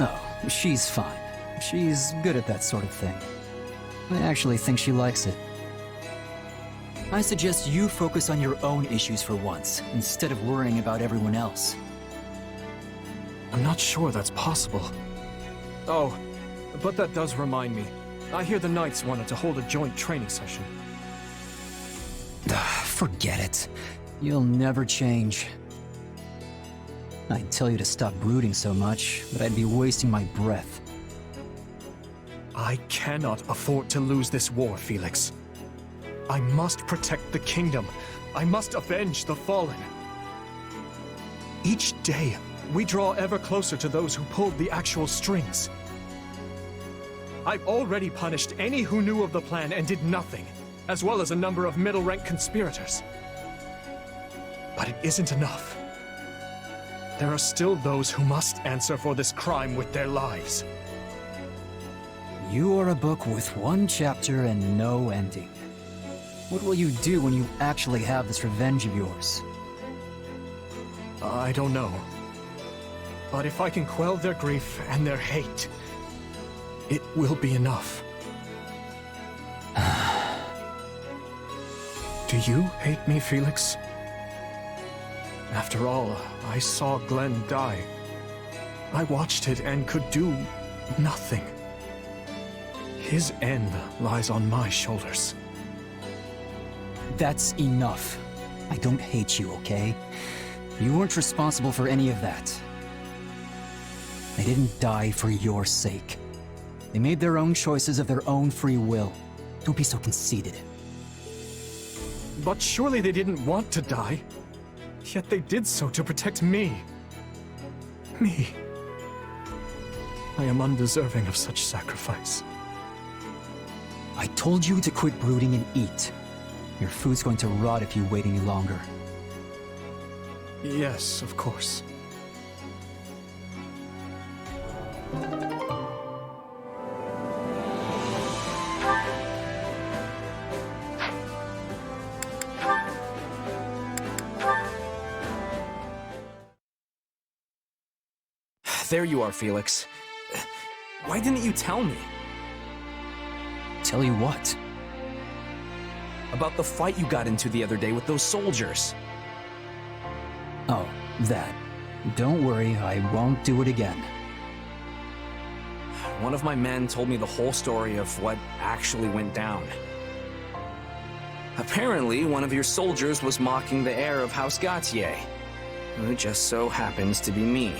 Oh, she's fine. She's good at that sort of thing. I actually think she likes it. I suggest you focus on your own issues for once, instead of worrying about everyone else. I'm not sure that's possible. Oh, but that does remind me. I hear the Knights wanted to hold a joint training session. Forget it. You'll never change. I'd tell you to stop brooding so much, but I'd be wasting my breath. I cannot afford to lose this war, Felix. I must protect the kingdom. I must avenge the fallen. Each day, we draw ever closer to those who pulled the actual strings. I've already punished any who knew of the plan and did nothing, as well as a number of middle-rank conspirators. But it isn't enough. There are still those who must answer for this crime with their lives. You are a book with one chapter and no ending. What will you do when you actually have this revenge of yours? I don't know. But if I can quell their grief and their hate, it will be enough. Do you hate me, Felix? After all, I saw Glenn die. I watched it and could do nothing. His end lies on my shoulders. That's enough. I don't hate you, okay? You weren't responsible for any of that. They didn't die for your sake. They made their own choices of their own free will. Don't be so conceited. But surely they didn't want to die. Yet they did so to protect me. Me. I am undeserving of such sacrifice. I told you to quit brooding and eat. Your food's going to rot if you wait any longer. Yes, of course. There you are, Felix. Why didn't you tell me? Tell you what? About the fight you got into the other day with those soldiers. Oh, that. Don't worry, I won't do it again. One of my men told me the whole story of what actually went down. Apparently, one of your soldiers was mocking the heir of House Gautier, who just so happens to be me.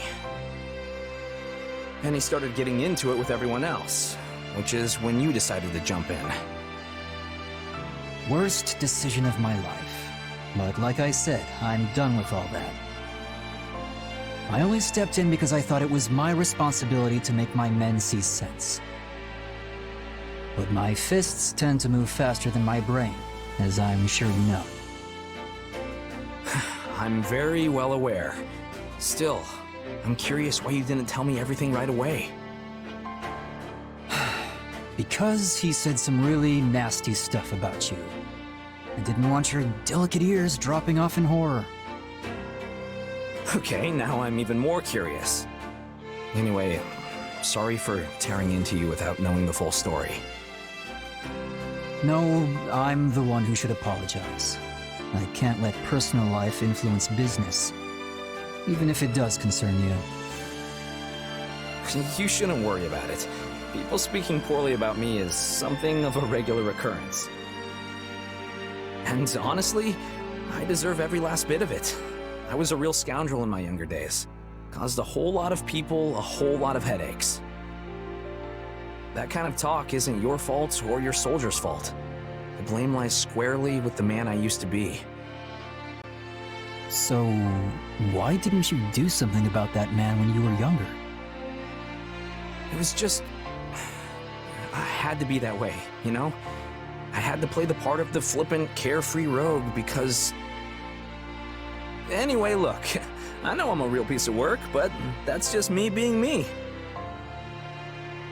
And he started getting into it with everyone else, which is when you decided to jump in. Worst decision of my life. But like I said, I'm done with all that. I only stepped in because I thought it was my responsibility to make my men see sense. But my fists tend to move faster than my brain, as I'm sure you know. I'm very well aware. Still, I'm curious why you didn't tell me everything right away. Because he said some really nasty stuff about you. I didn't want your delicate ears dropping off in horror. Okay, now I'm even more curious. Anyway, sorry for tearing into you without knowing the full story. No, I'm the one who should apologize. I can't let personal life influence business, even if it does concern you. You shouldn't worry about it. People speaking poorly about me is something of a regular occurrence. And honestly, I deserve every last bit of it. I was a real scoundrel in my younger days. Caused a whole lot of people a whole lot of headaches. That kind of talk isn't your fault or your soldier's fault. The blame lies squarely with the man I used to be. So, why didn't you do something about that man when you were younger? It was just... I had to be that way, you know? I had to play the part of the flippant, carefree rogue because... Anyway, look, I know I'm a real piece of work, but that's just me being me.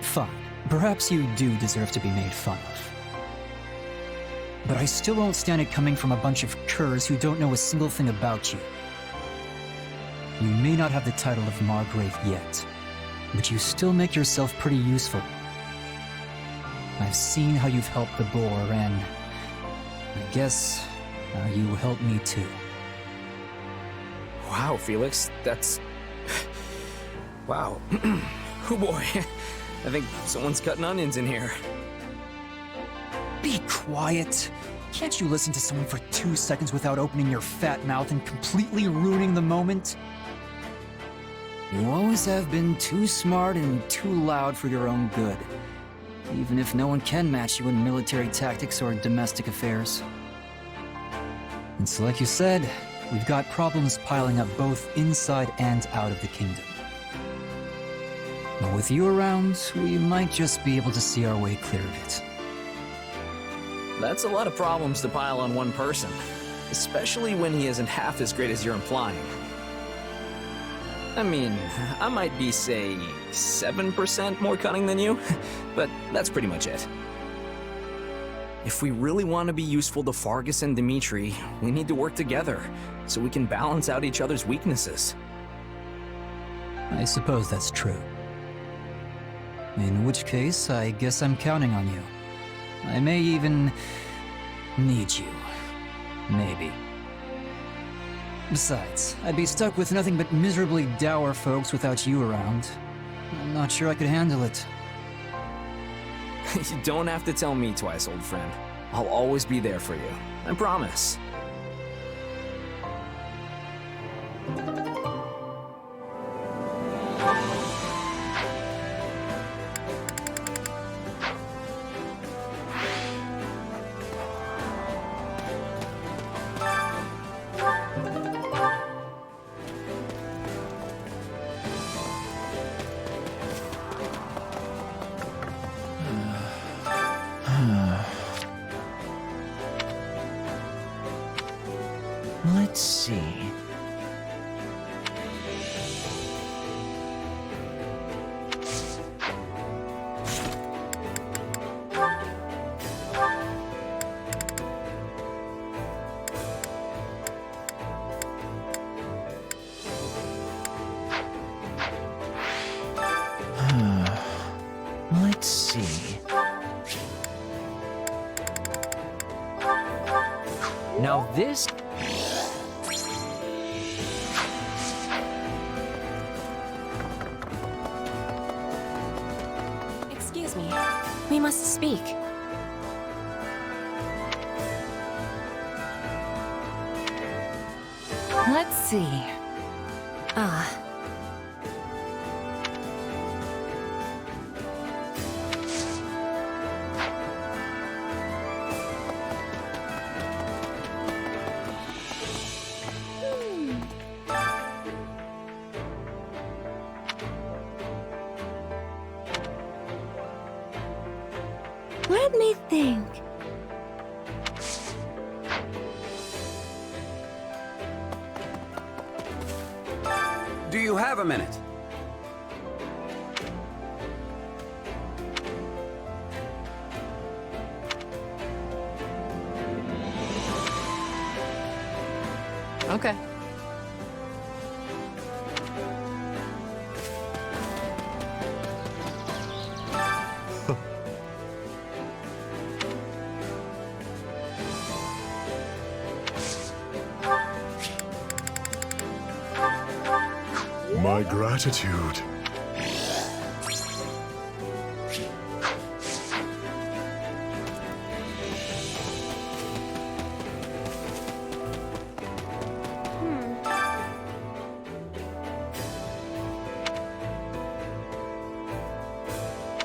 Fine. Perhaps you do deserve to be made fun of. But I still won't stand it coming from a bunch of curs who don't know a single thing about you. You may not have the title of Margrave yet, but you still make yourself pretty useful. I've seen how you've helped the boar, and I guess you help me too. Wow, Felix, that's... Wow. Oh boy, I think someone's cutting onions in here. Be quiet. Can't you listen to someone for 2 seconds without opening your fat mouth and completely ruining the moment? You always have been too smart and too loud for your own good, even if no one can match you in military tactics or domestic affairs. And so like you said, we've got problems piling up both inside and out of the kingdom. But with you around, we might just be able to see our way clear of it. That's a lot of problems to pile on one person, especially when he isn't half as great as you're implying. I mean, I might be, say, 7% more cunning than you, but that's pretty much it. If we really want to be useful to Fargus and Dimitri, we need to work together, so we can balance out each other's weaknesses. I suppose that's true. In which case, I guess I'm counting on you. I may even need you. Maybe. Besides, I'd be stuck with nothing but miserably dour folks without you around. I'm not sure I could handle it. You don't have to tell me twice, old friend. I'll always be there for you. I promise. Let's see. Let's see. Now this... Excuse me. We must speak. Let's see. Ah. Let me think. Do you have a minute? Okay. My gratitude.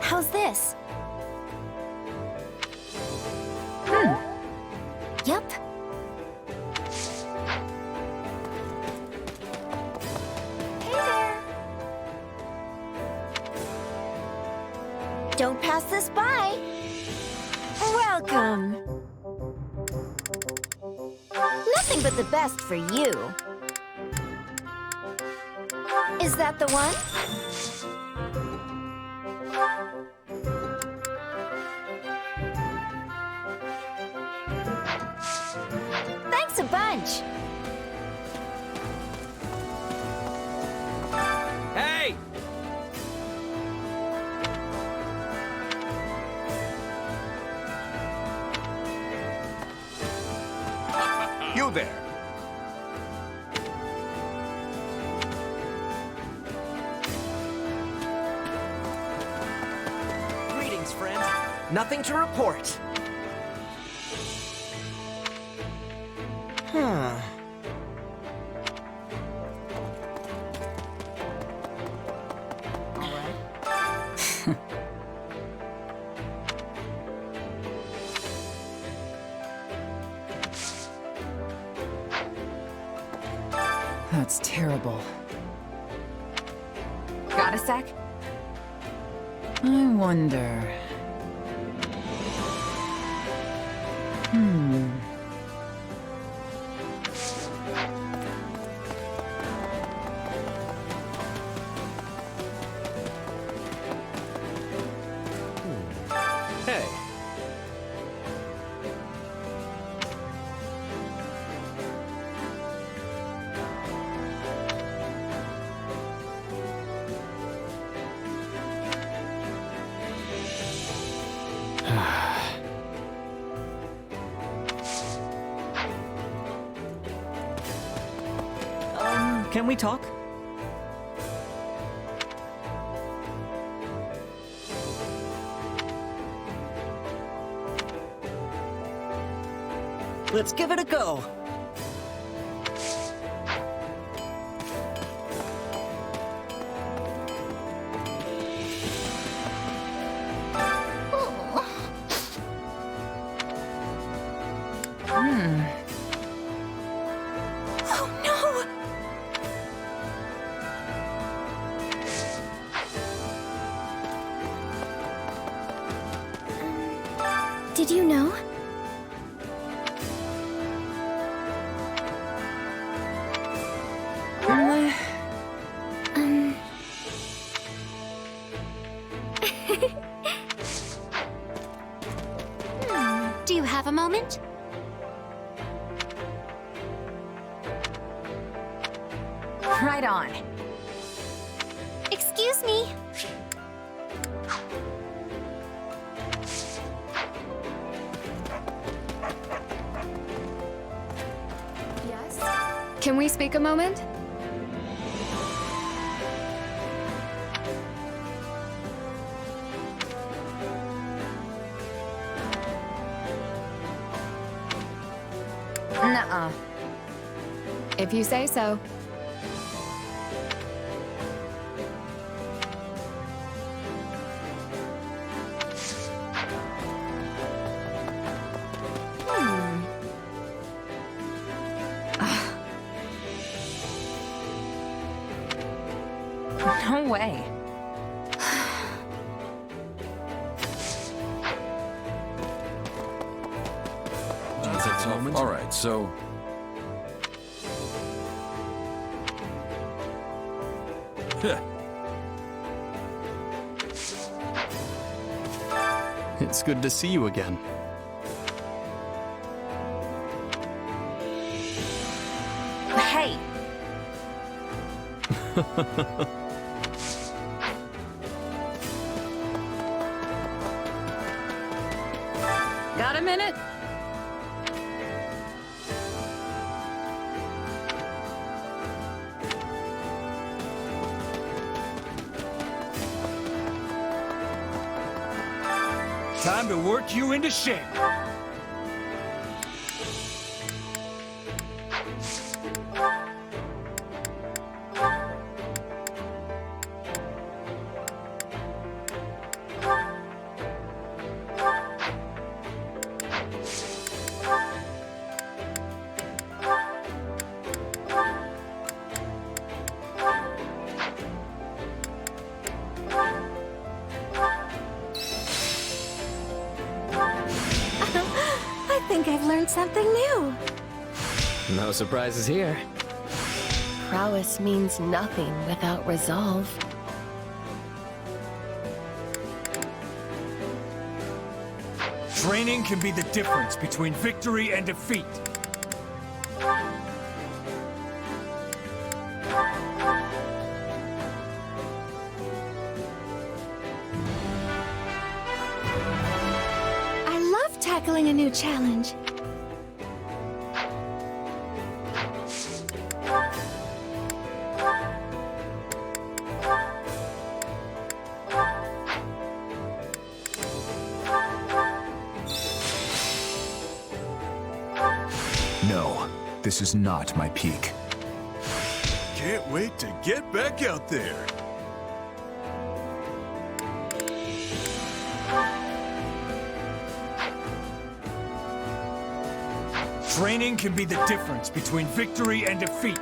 How's this? Yep. Hey there. Don't pass this by. Welcome. Nothing but the best for you. Is that the one? Thanks a bunch. Hey! You there! Greetings, friend. Nothing to report. Huh. That's terrible. Got a sec? I wonder... Hey. Can we talk? Let's give it a go. Oh no! Did you know? Do you have a moment? Right on. Excuse me. Yes? Can we speak a moment? Nuh-uh. If you say so. No way. All right, so... It's good to see you again. Hey! Got a minute? Time to work you into shape. I think I've learned something new. No surprises here. Prowess means nothing without resolve. Training can be the difference between victory and defeat. I love tackling a new challenge. No, this is not my peak. Can't wait to get back out there. Training can be the difference between victory and defeat.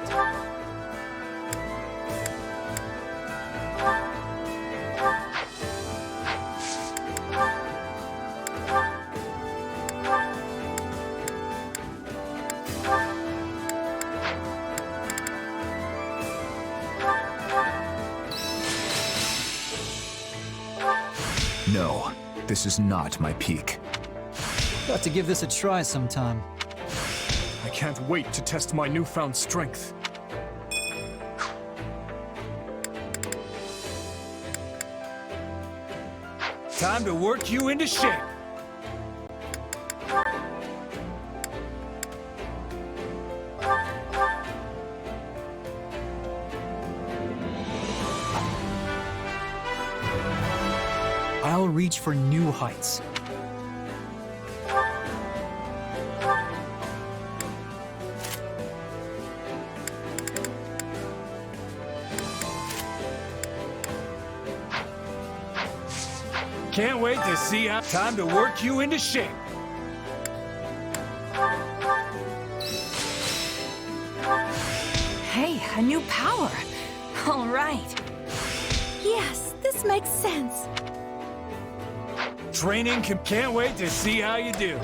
This is not my peak. Got to give this a try sometime. I can't wait to test my newfound strength. Time to work you into shape. I'll reach for new heights. Can't wait to see how. Time to work you into shape. Hey, a new power. All right. Yes, this makes sense. Training can't wait to see how you do.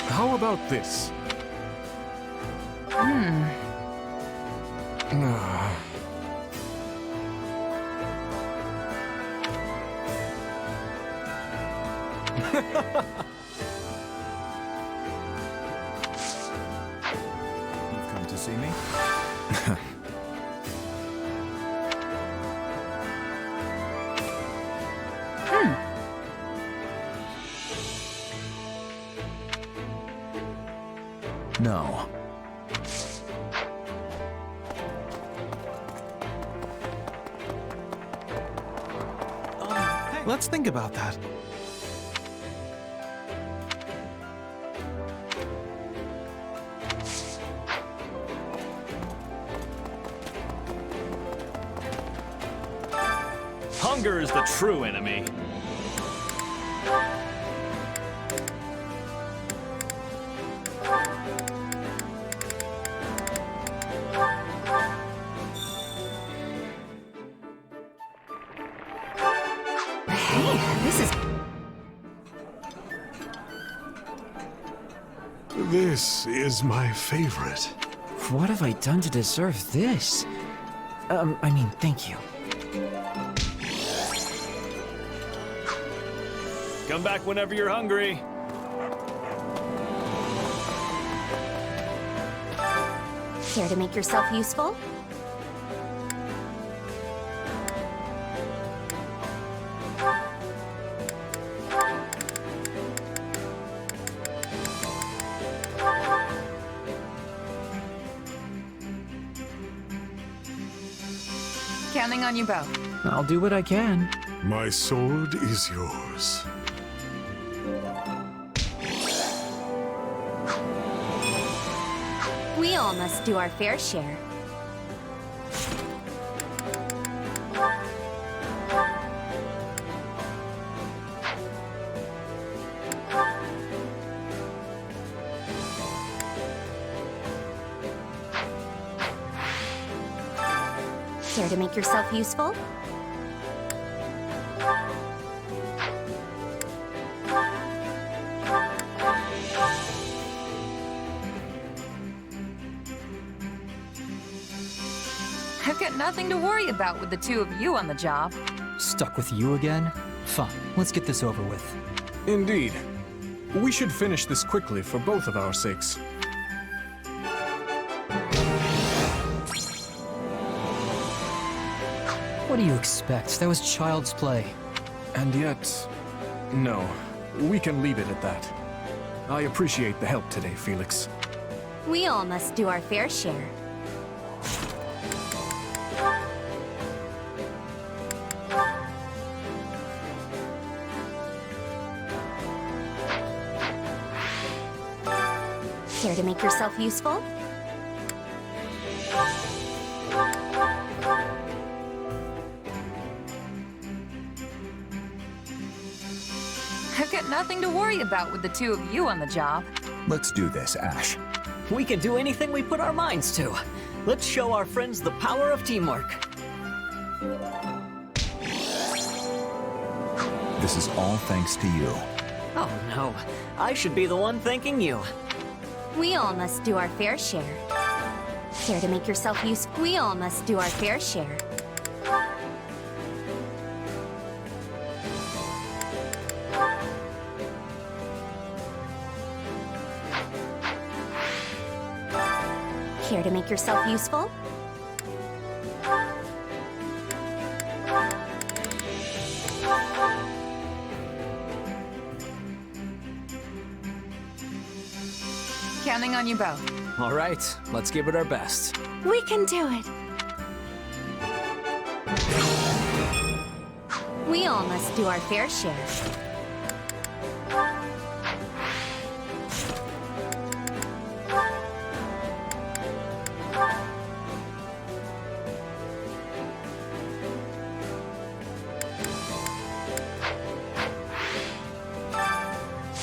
How about this? You've come to see me? No. Let's think about that. Hunger is the true enemy. This is my favorite. What have I done to deserve this? I mean, thank you. Come back whenever you're hungry. Care to make yourself useful? Counting on you both. I'll do what I can. My sword is yours. We all must do our fair share. Care to make yourself useful? I've got nothing to worry about with the two of you on the job. Stuck with you again? Fine, let's get this over with. Indeed. We should finish this quickly for both of our sakes. What do you expect? That was child's play. And yet... no. We can leave it at that. I appreciate the help today, Felix. We all must do our fair share. Care to make yourself useful? I've got nothing to worry about with the two of you on the job. Let's do this, Ash. We can do anything we put our minds to. Let's show our friends the power of teamwork. This is all thanks to you. Oh no, I should be the one thanking you. We all must do our fair share. Care to make yourself useful? We all must do our fair share. Care to make yourself useful? Counting on you both. All right, let's give it our best. We can do it. We all must do our fair share.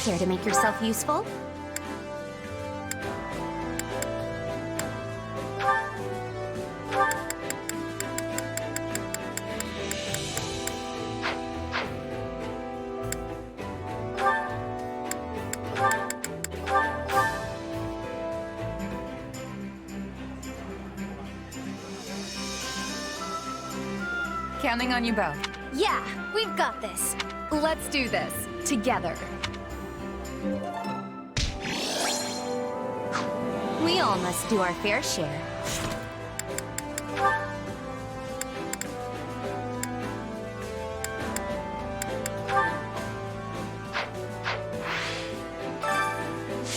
Care to make yourself useful? Counting on you both. Yeah, we've got this. Let's do this, together. We all must do our fair share.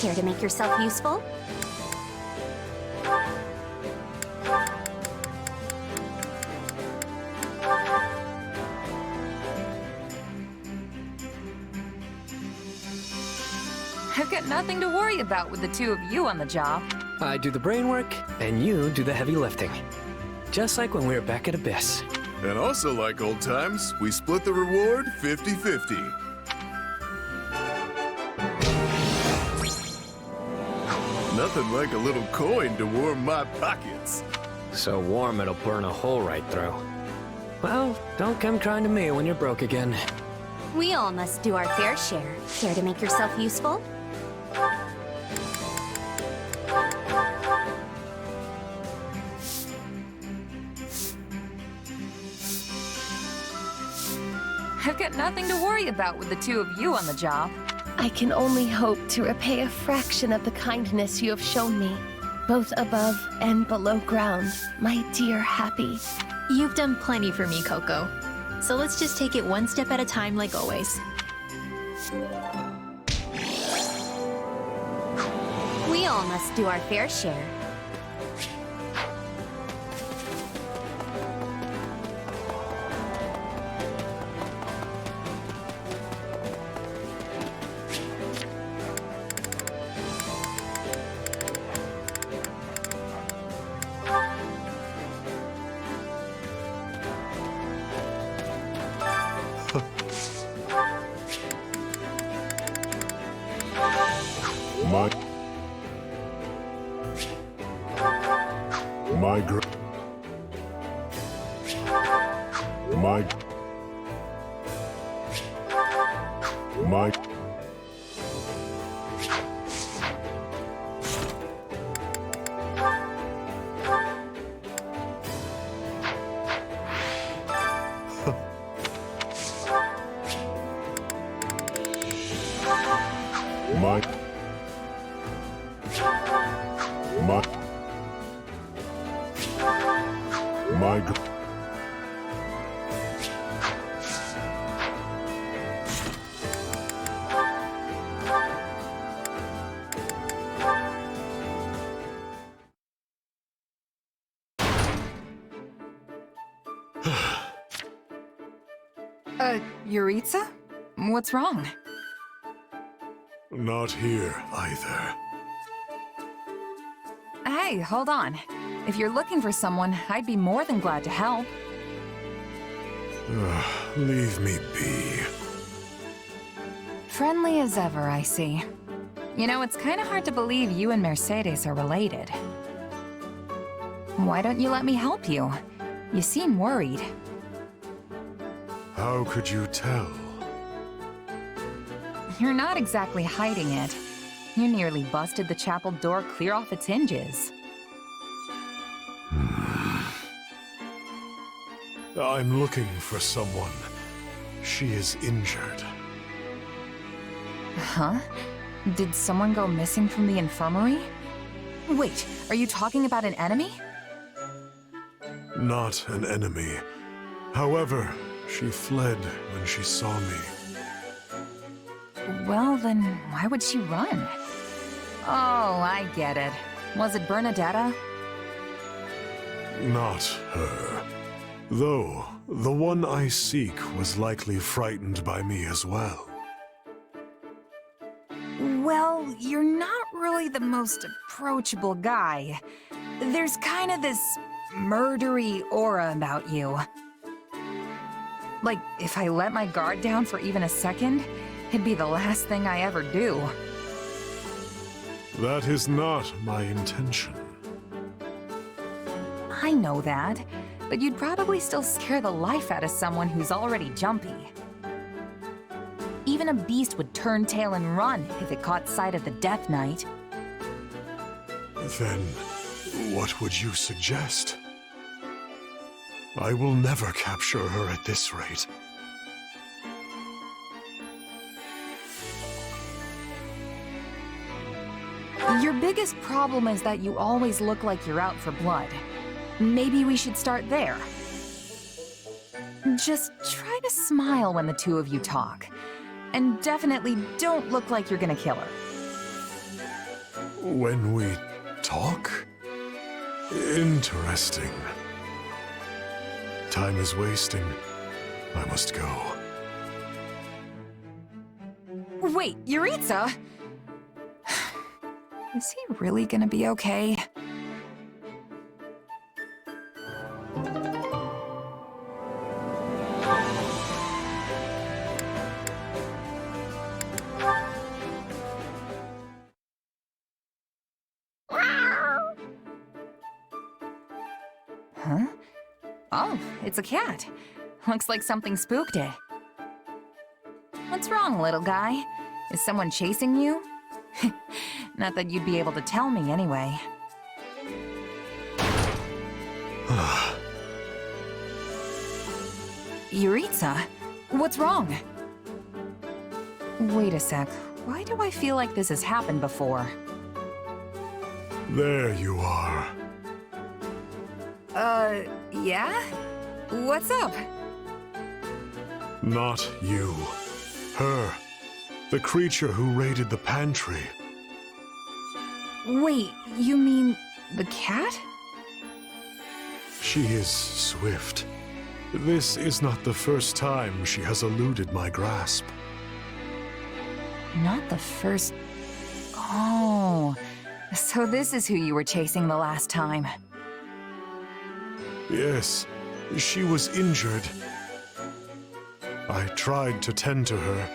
Care to make yourself useful? I've got nothing to worry about with the two of you on the job. I do the brain work, and you do the heavy lifting. Just like when we were back at Abyss. And also like old times, we split the reward 50-50. Nothing like a little coin to warm my pockets. So warm it'll burn a hole right through. Well, don't come crying to me when you're broke again. We all must do our fair share. Care to make yourself useful? I've got nothing to worry about with the two of you on the job. I can only hope to repay a fraction of the kindness you have shown me, both above and below ground, my dear Happy. You've done plenty for me, Coco. So let's just take it one step at a time like always. We all must do our fair share. Yuritsa? What's wrong? Not here, either. Hey, hold on. If you're looking for someone, I'd be more than glad to help. Leave me be. Friendly as ever, I see. You know, it's kind of hard to believe you and Mercedes are related. Why don't you let me help you? You seem worried. How could you tell? You're not exactly hiding it. You nearly busted the chapel door clear off its hinges. I'm looking for someone. She is injured. Huh? Did someone go missing from the infirmary? Wait, are you talking about an enemy? Not an enemy. However, she fled when she saw me. Well, then why would she run? Oh, I get it. Was it Bernadetta? Not her. Though, the one I seek was likely frightened by me as well. Well, you're not really the most approachable guy. There's kind of this murdery aura about you. Like, if I let my guard down for even a second, it'd be the last thing I ever do. That is not my intention. I know that, but you'd probably still scare the life out of someone who's already jumpy. Even a beast would turn tail and run if it caught sight of the Death Knight. Then, what would you suggest? I will never capture her at this rate. Your biggest problem is that you always look like you're out for blood. Maybe we should start there. Just try to smile when the two of you talk. And definitely don't look like you're gonna kill her. When we talk? Interesting. Time is wasting. I must go. Wait, Yuritsa? Is he really gonna be okay? Huh? Oh, it's a cat. Looks like something spooked it. What's wrong, little guy? Is someone chasing you? Not that you'd be able to tell me anyway. Yuritsa, what's wrong? Wait a sec. Why do I feel like this has happened before? There you are. Yeah? What's up? Not you. Her. The creature who raided the pantry. Wait, you mean the cat? She is swift. This is not the first time she has eluded my grasp. Not the first... Oh, so this is who you were chasing the last time. Yes, she was injured. I tried to tend to her,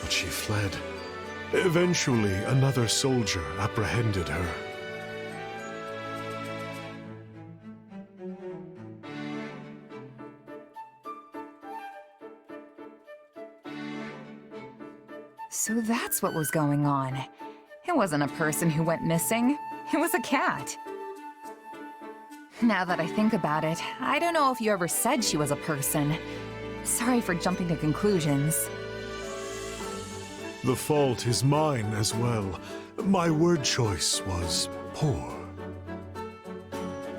but she fled. Eventually, another soldier apprehended her. So that's what was going on. It wasn't a person who went missing. It was a cat. Now that I think about it, I don't know if you ever said she was a person. Sorry for jumping to conclusions. The fault is mine as well. My word choice was poor.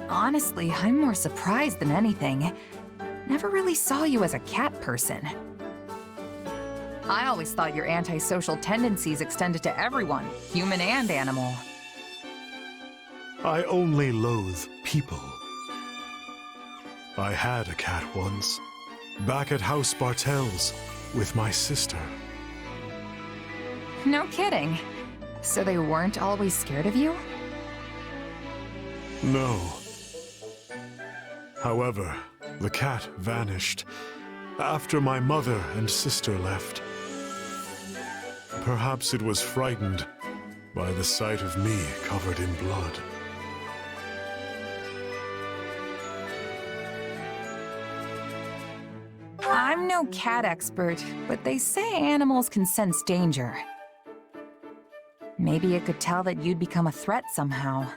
Honestly, I'm more surprised than anything. Never really saw you as a cat person. I always thought your antisocial tendencies extended to everyone, human and animal. I only loathe people. I had a cat once, back at House Bartels, with my sister. No kidding. So they weren't always scared of you? No. However, the cat vanished after my mother and sister left. Perhaps it was frightened by the sight of me covered in blood. I'm no cat expert, but they say animals can sense danger. Maybe it could tell that you'd become a threat somehow.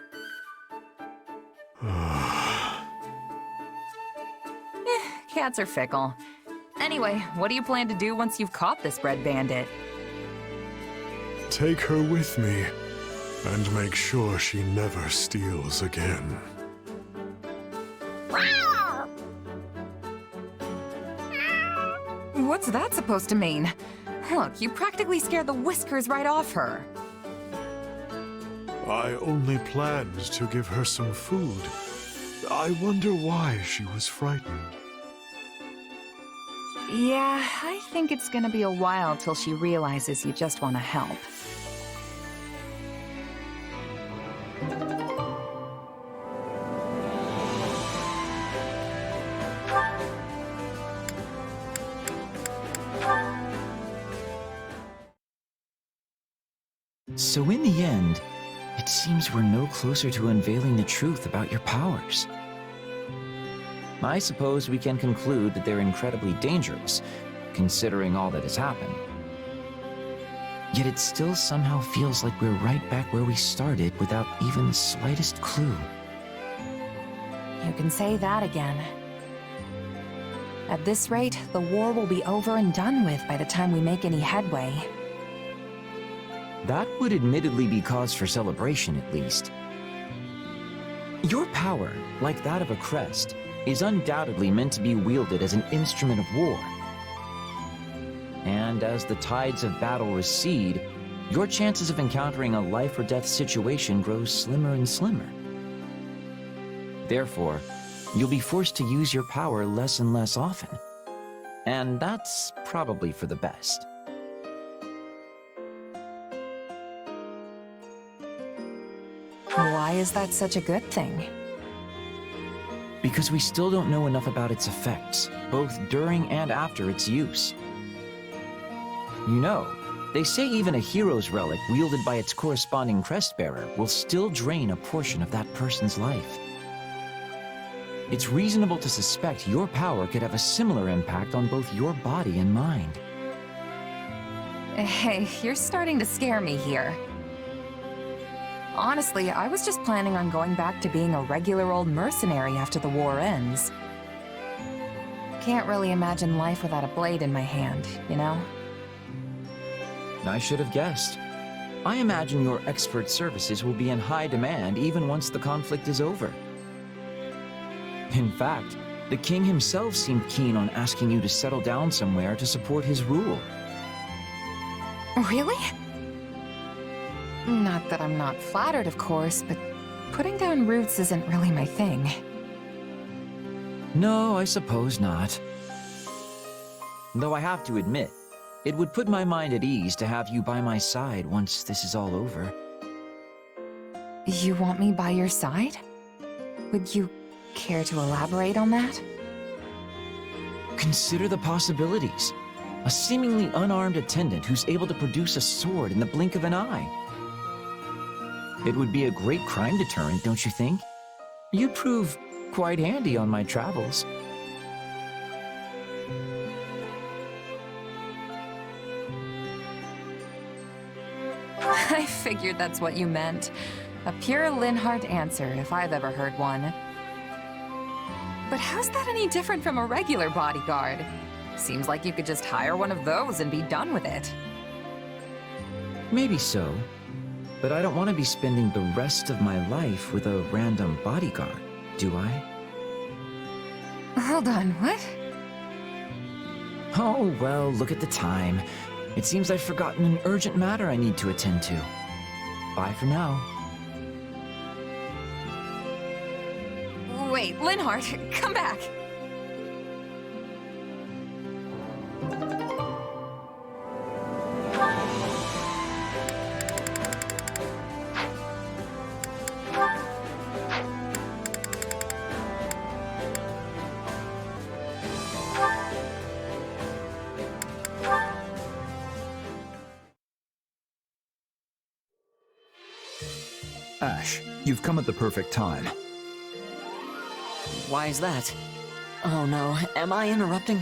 Cats are fickle. Anyway, what do you plan to do once you've caught this bread bandit? Take her with me, and make sure she never steals again. What's that supposed to mean? Look, you practically scared the whiskers right off her. I only planned to give her some food. I wonder why she was frightened. Yeah, I think it's gonna be a while till she realizes you just want to help. So in the end, it seems we're no closer to unveiling the truth about your powers. I suppose we can conclude that they're incredibly dangerous, considering all that has happened. Yet it still somehow feels like we're right back where we started without even the slightest clue. You can say that again. At this rate, the war will be over and done with by the time we make any headway. That would admittedly be cause for celebration, at least. Your power, like that of a crest, is undoubtedly meant to be wielded as an instrument of war. And as the tides of battle recede, your chances of encountering a life or death situation grows slimmer and slimmer. Therefore, you'll be forced to use your power less and less often. And that's probably for the best. Why is that such a good thing? Because we still don't know enough about its effects, both during and after its use. You know, they say even a hero's relic wielded by its corresponding crest bearer will still drain a portion of that person's life. It's reasonable to suspect your power could have a similar impact on both your body and mind. Hey, you're starting to scare me here. Honestly, I was just planning on going back to being a regular old mercenary after the war ends. Can't really imagine life without a blade in my hand, you know? I should have guessed. I imagine your expert services will be in high demand even once the conflict is over. In fact, the king himself seemed keen on asking you to settle down somewhere to support his rule. Really? Not that I'm not flattered, of course, but putting down roots isn't really my thing. No, I suppose not. Though I have to admit, it would put my mind at ease to have you by my side once this is all over. You want me by your side? Would you care to elaborate on that? Consider the possibilities. A seemingly unarmed attendant who's able to produce a sword in the blink of an eye. It would be a great crime deterrent, don't you think? You'd prove quite handy on my travels. I figured that's what you meant. A pure Linhardt answer, if I've ever heard one. But how's that any different from a regular bodyguard? Seems like you could just hire one of those and be done with it. Maybe so. But I don't want to be spending the rest of my life with a random bodyguard, do I? Hold on, what? Oh, well, look at the time. It seems I've forgotten an urgent matter I need to attend to. Bye for now. Wait, Linhardt, come back! Ash, you've come at the perfect time. Why is that? Oh no, am I interrupting?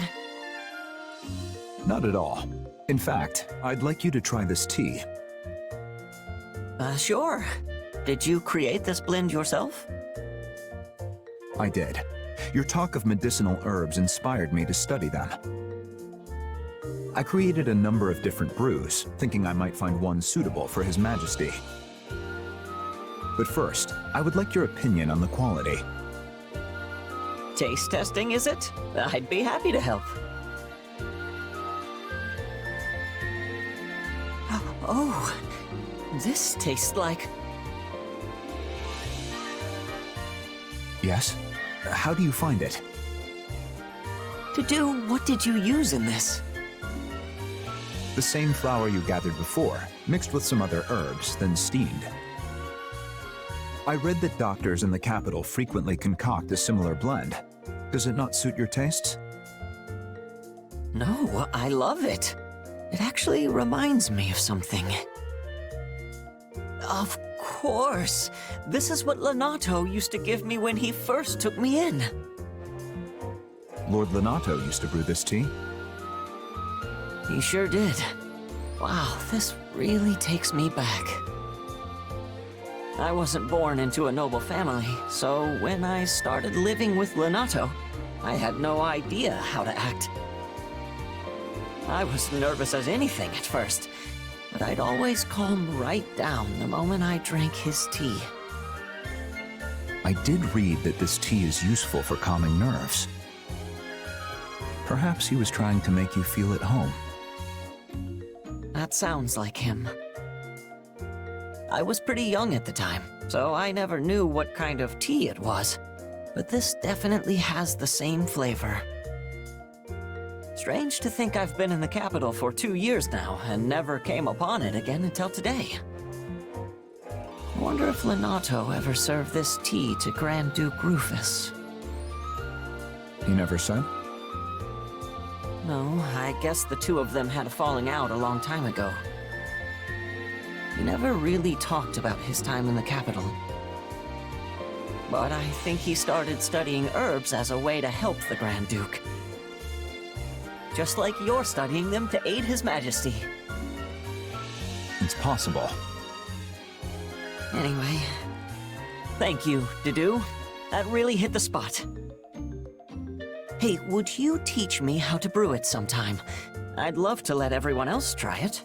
Not at all. In fact, I'd like you to try this tea. Sure. Did you create this blend yourself? I did. Your talk of medicinal herbs inspired me to study them. I created a number of different brews, thinking I might find one suitable for His Majesty. But first, I would like your opinion on the quality. Taste testing, is it? I'd be happy to help. Oh, this tastes like... Yes? How do you find it? To do, what did you use in this? The same flour you gathered before, mixed with some other herbs, then steamed. I read that doctors in the capital frequently concoct a similar blend. Does it not suit your tastes? No, I love it. It actually reminds me of something. Of course! This is what Lenato used to give me when he first took me in. Lord Lenato used to brew this tea? He sure did. Wow, this really takes me back. I wasn't born into a noble family, so when I started living with Lenato, I had no idea how to act. I was nervous as anything at first, but I'd always calm right down the moment I drank his tea. I did read that this tea is useful for calming nerves. Perhaps he was trying to make you feel at home. That sounds like him. I was pretty young at the time, so I never knew what kind of tea it was. But this definitely has the same flavor. Strange to think I've been in the capital for 2 years now and never came upon it again until today. I wonder if Lenato ever served this tea to Grand Duke Rufus. He never said? No, I guess the two of them had a falling out a long time ago. He never really talked about his time in the capital. But I think he started studying herbs as a way to help the Grand Duke. Just like you're studying them to aid His Majesty. It's possible. Anyway, thank you, Dedu. That really hit the spot. Hey, would you teach me how to brew it sometime? I'd love to let everyone else try it.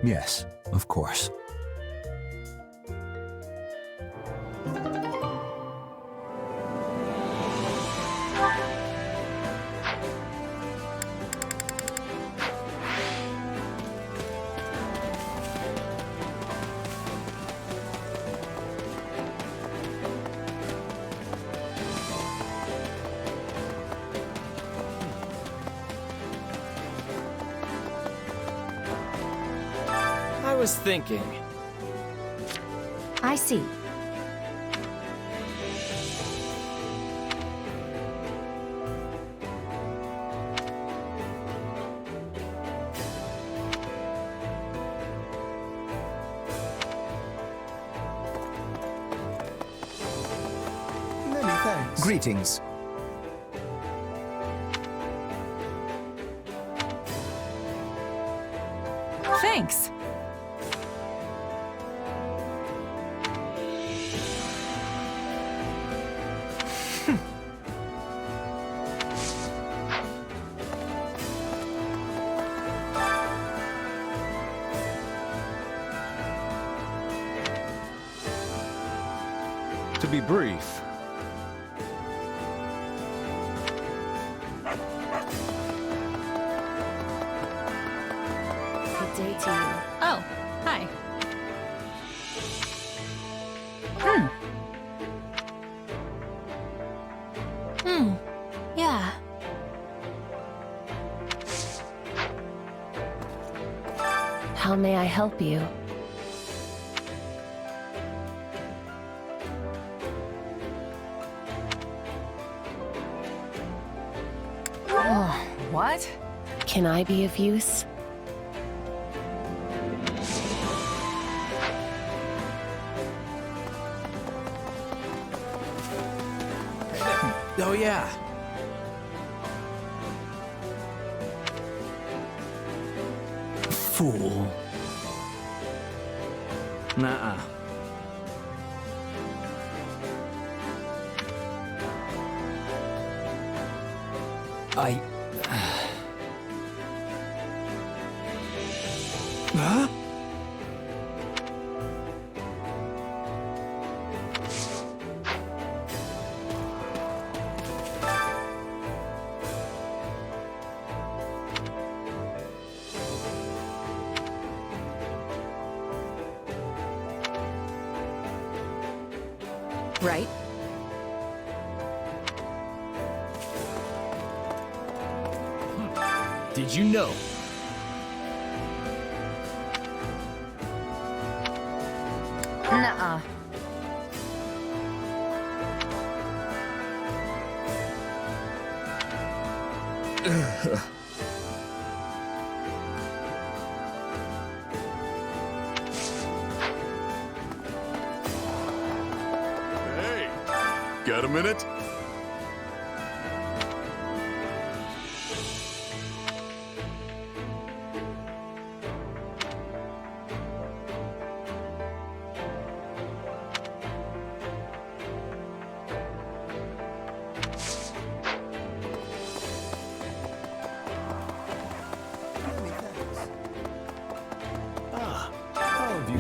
Yes, of course. I was thinking. I see. Many thanks. Greetings. Thanks. To be brief, Good day to you. Oh, hi. Yeah. How may I help you? Oh, what? Can I be of use? Oh yeah. fool. Nuh-uh. Huh? Right? Did you know? Nuh-uh. Hey, got a minute?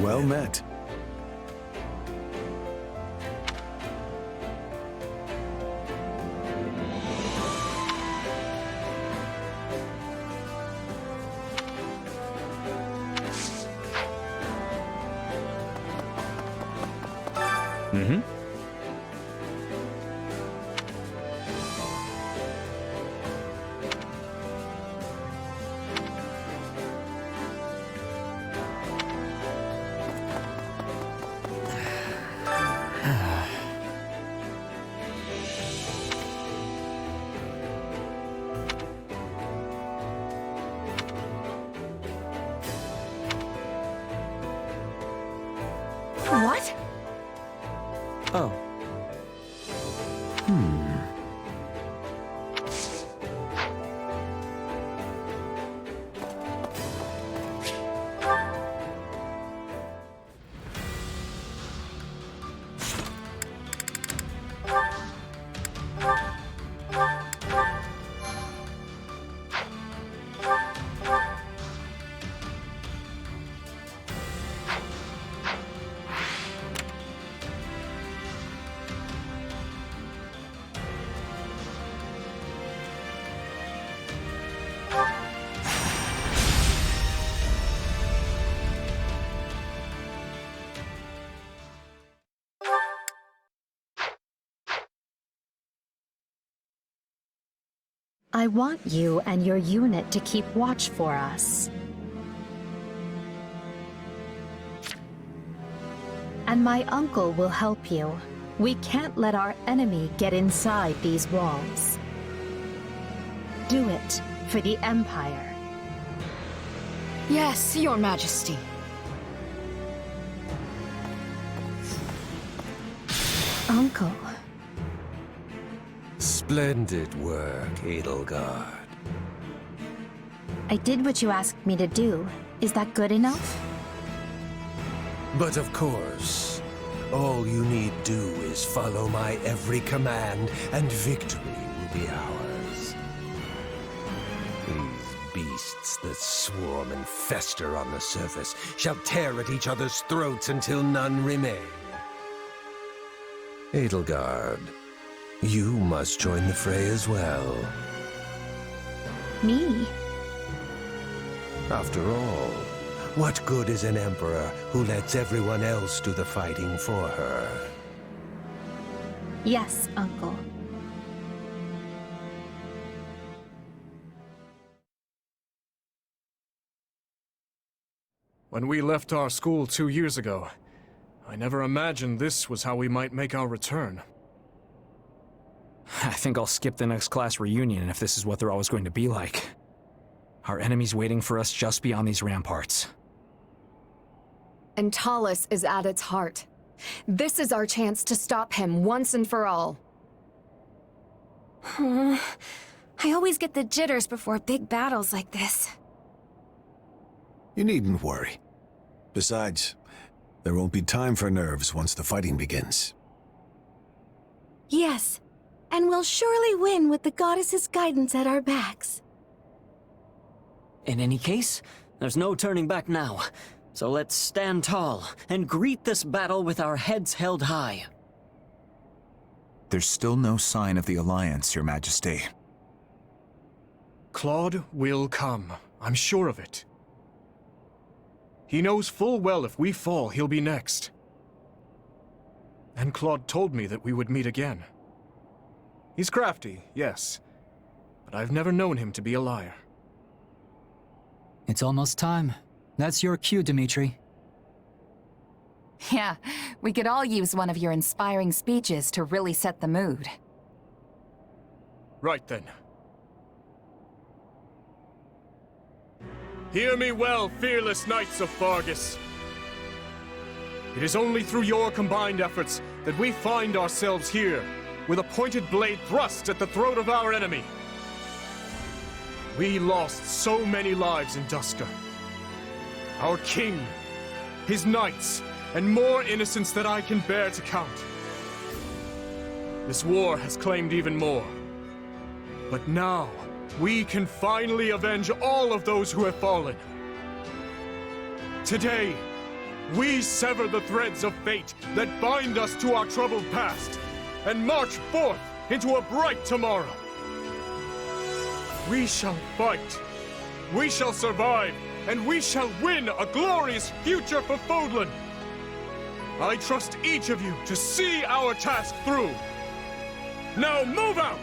Well met. Mm-hmm. What? Oh. I want you and your unit to keep watch for us. And my uncle will help you. We can't let our enemy get inside these walls. Do it for the Empire. Yes, Your Majesty. Uncle. Splendid work, Edelgard. I did what you asked me to do. Is that good enough? But of course, all you need do is follow my every command, and victory will be ours. These beasts that swarm and fester on the surface shall tear at each other's throats until none remain. Edelgard, you must join the fray as well. Me? After all, what good is an emperor who lets everyone else do the fighting for her? Yes, Uncle. When we left our school 2 years ago, I never imagined this was how we might make our return. I think I'll skip the next class reunion if this is what they're always going to be like. Our enemy's waiting for us just beyond these ramparts. And Talus is at its heart. This is our chance to stop him once and for all. I always get the jitters before big battles like this. You needn't worry. Besides, there won't be time for nerves once the fighting begins. Yes, and we'll surely win with the goddess's guidance at our backs. In any case, there's no turning back now. So let's stand tall and greet this battle with our heads held high. There's still no sign of the Alliance, Your Majesty. Claude will come. I'm sure of it. He knows full well if we fall, he'll be next. And Claude told me that we would meet again. He's crafty, yes, but I've never known him to be a liar. It's almost time. That's your cue, Dimitri. Yeah, we could all use one of your inspiring speeches to really set the mood. Right then. Hear me well, fearless knights of Fargus. It is only through your combined efforts that we find ourselves here, with a pointed blade thrust at the throat of our enemy. We lost so many lives in Duscur. Our king, his knights, and more innocents that I can bear to count. This war has claimed even more. But now, we can finally avenge all of those who have fallen. Today, we sever the threads of fate that bind us to our troubled past, and march forth into a bright tomorrow. We shall fight, we shall survive, and we shall win a glorious future for Fodlan. I trust each of you to see our task through. Now move out!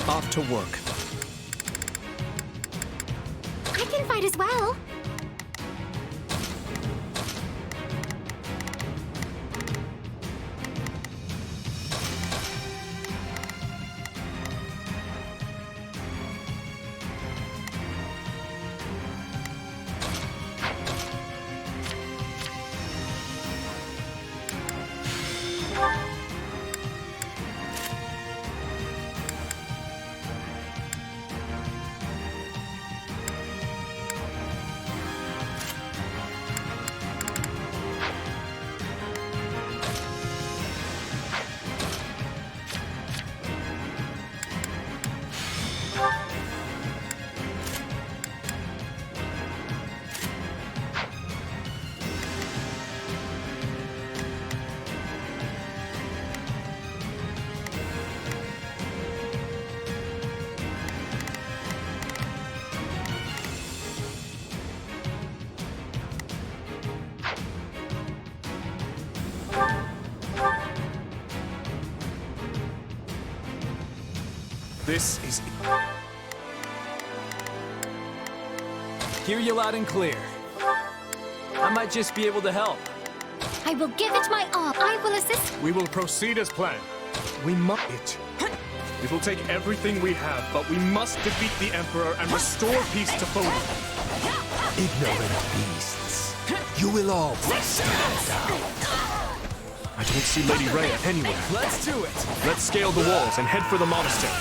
Off to work. I can fight as well. This is... Hear you loud and clear. I might just be able to help. I will give it my all. I will assist. We will proceed as planned. We must it. It will take everything we have, but we must defeat the Emperor and restore peace to Fodlan. Ignorant beasts. You will all stand down. I don't see Lady Rhea anywhere. Let's do it! Let's scale the walls and head for the monastery.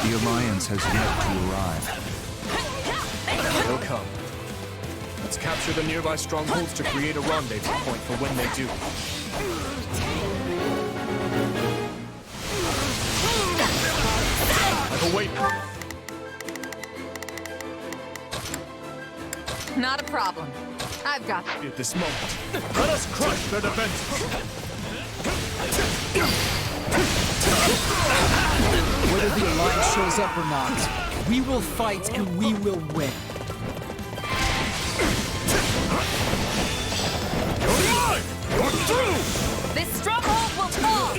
The Alliance has yet to arrive. They'll come. Let's capture the nearby strongholds to create a rendezvous point for when they do. I've awaited. Not a problem. I've got At this moment, let us crush their defenses. Whether the Alliance shows up or not, we will fight and we will win. This stronghold will fall!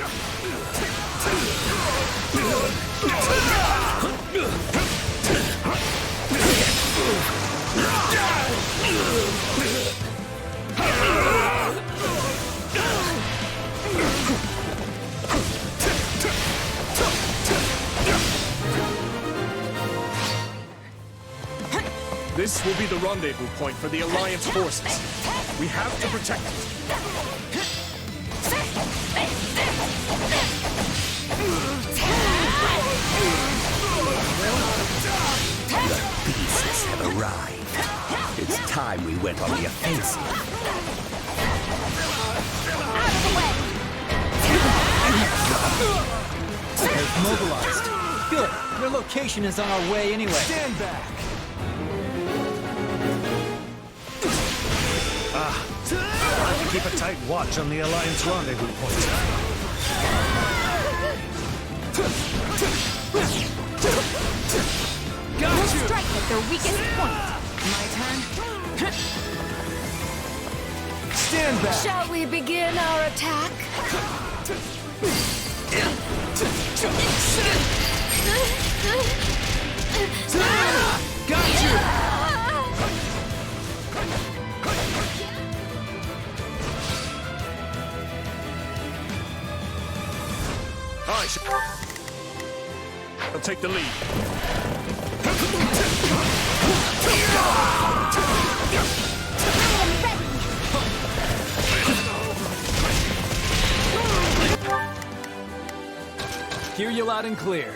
This will be the rendezvous point for the Alliance forces. We have to protect it. The beasts have arrived. It's time we went on the offensive. Out of the way! They've mobilized. Good. Their location is on our way anyway. Stand back! Keep a tight watch on the Alliance rendezvous point. We'll strike at their weakest point. My turn. Stand back! Shall we begin our attack? Got you! I'll take the lead. Hear you loud and clear.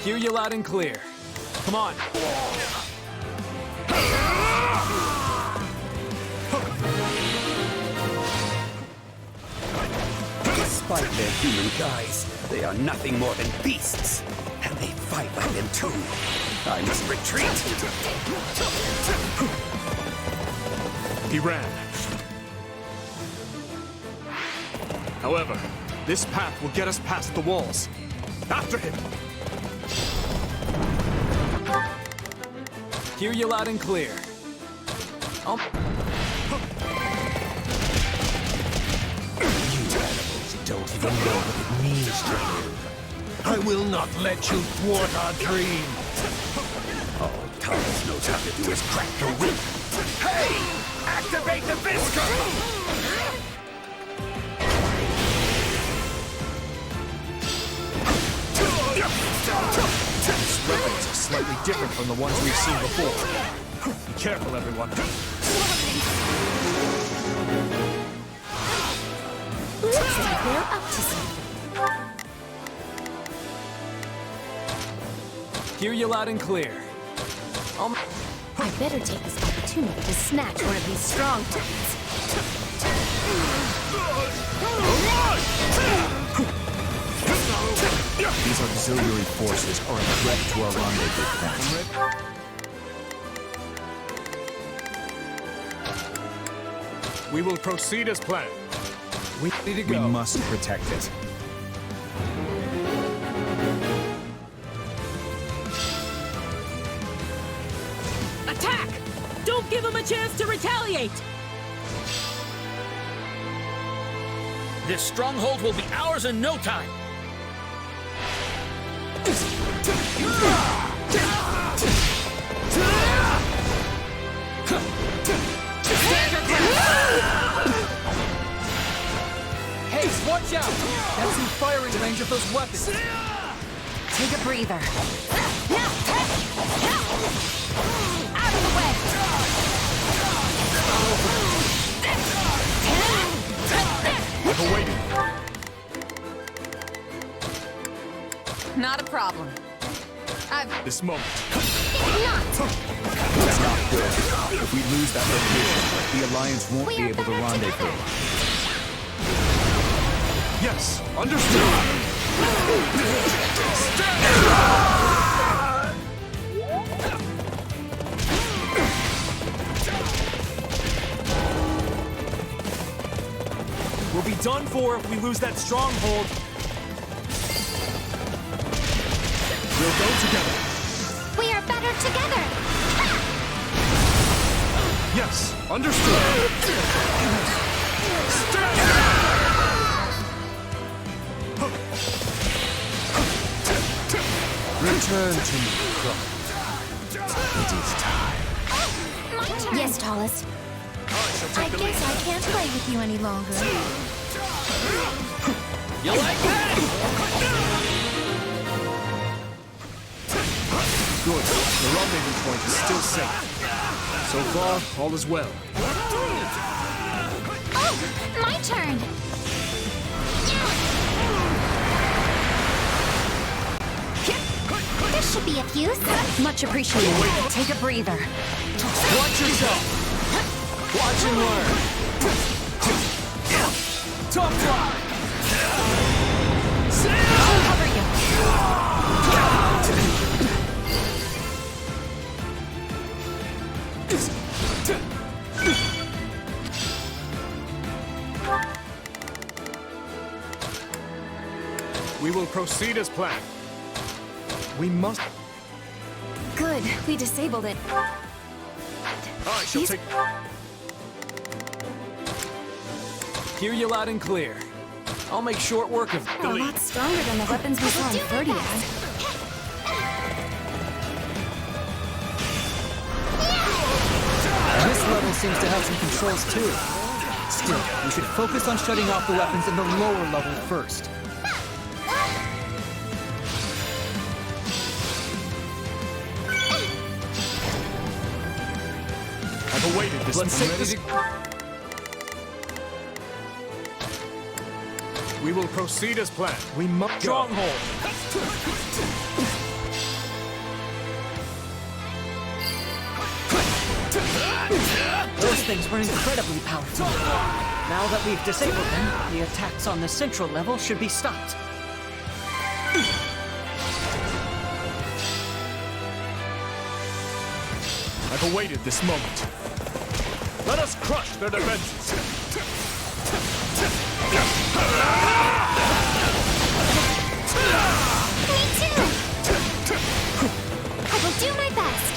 Hear you loud and clear. Come on. Despite their human guise, they are nothing more than beasts. And they fight like them too. I must retreat. He ran. However, this path will get us past the walls. After him! Hear you loud and clear. You animals don't even know what it means to live. I will not let you thwart our dream. All Thomas knows how to do is crack the whip. Hey! Activate the Visco! These weapons are slightly different from the ones we've seen before. Be careful, everyone. Looks like we're up to something. Hear you loud and clear. I better take this opportunity to snatch one of these strongholds. These auxiliary forces are a threat to our rendezvous point. We will proceed as planned. We need to go. We must protect it. Attack! Don't give him a chance to retaliate! This stronghold will be ours in no time! Hey, watch out! That's in firing range of those weapons. Take a breather. Out of the way! I've awaited. Not a problem. This moment. It's not good. If we lose that location, the Alliance won't be able to rendezvous. Yes, understood. We'll be done for if we lose that stronghold. We'll go together. We are better together! Yes, understood. Return to me, Crumb. It is time. My turn! Yes, Tallest. I guess I can't play with you any longer. You like that? Good. The rendezvous point is still safe. So far, all is well. Oh, my turn! This should be of use. Much appreciated. Take a breather. Watch yourself. Watch and learn. Tough fly. I'll cover you. We will proceed as planned. We must. Good, we disabled it. I shall take. Hear you loud and clear. I'll make short work of They're a lot stronger than the weapons we saw in 30th. This level seems to have some controls too. Still, we should focus on shutting off the weapons in the lower level first. I've awaited this. Let's take this. We will proceed as planned. We must Stronghold. Those things were incredibly powerful. Now that we've disabled them, the attacks on the central level should be stopped. I've awaited this moment. Let us crush their defenses. Me too! I will do my best.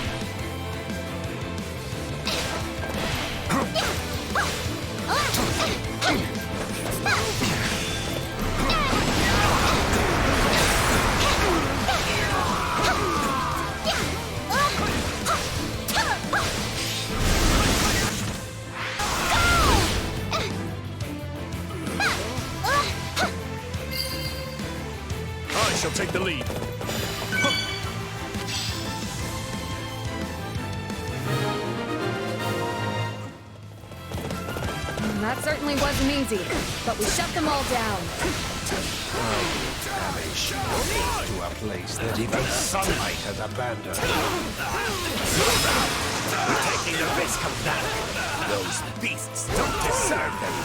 I shall take the lead. That certainly wasn't easy, but we shut them all down. Damage to a place that even sunlight has abandoned. We're taking the risk of that. Those beasts don't deserve them.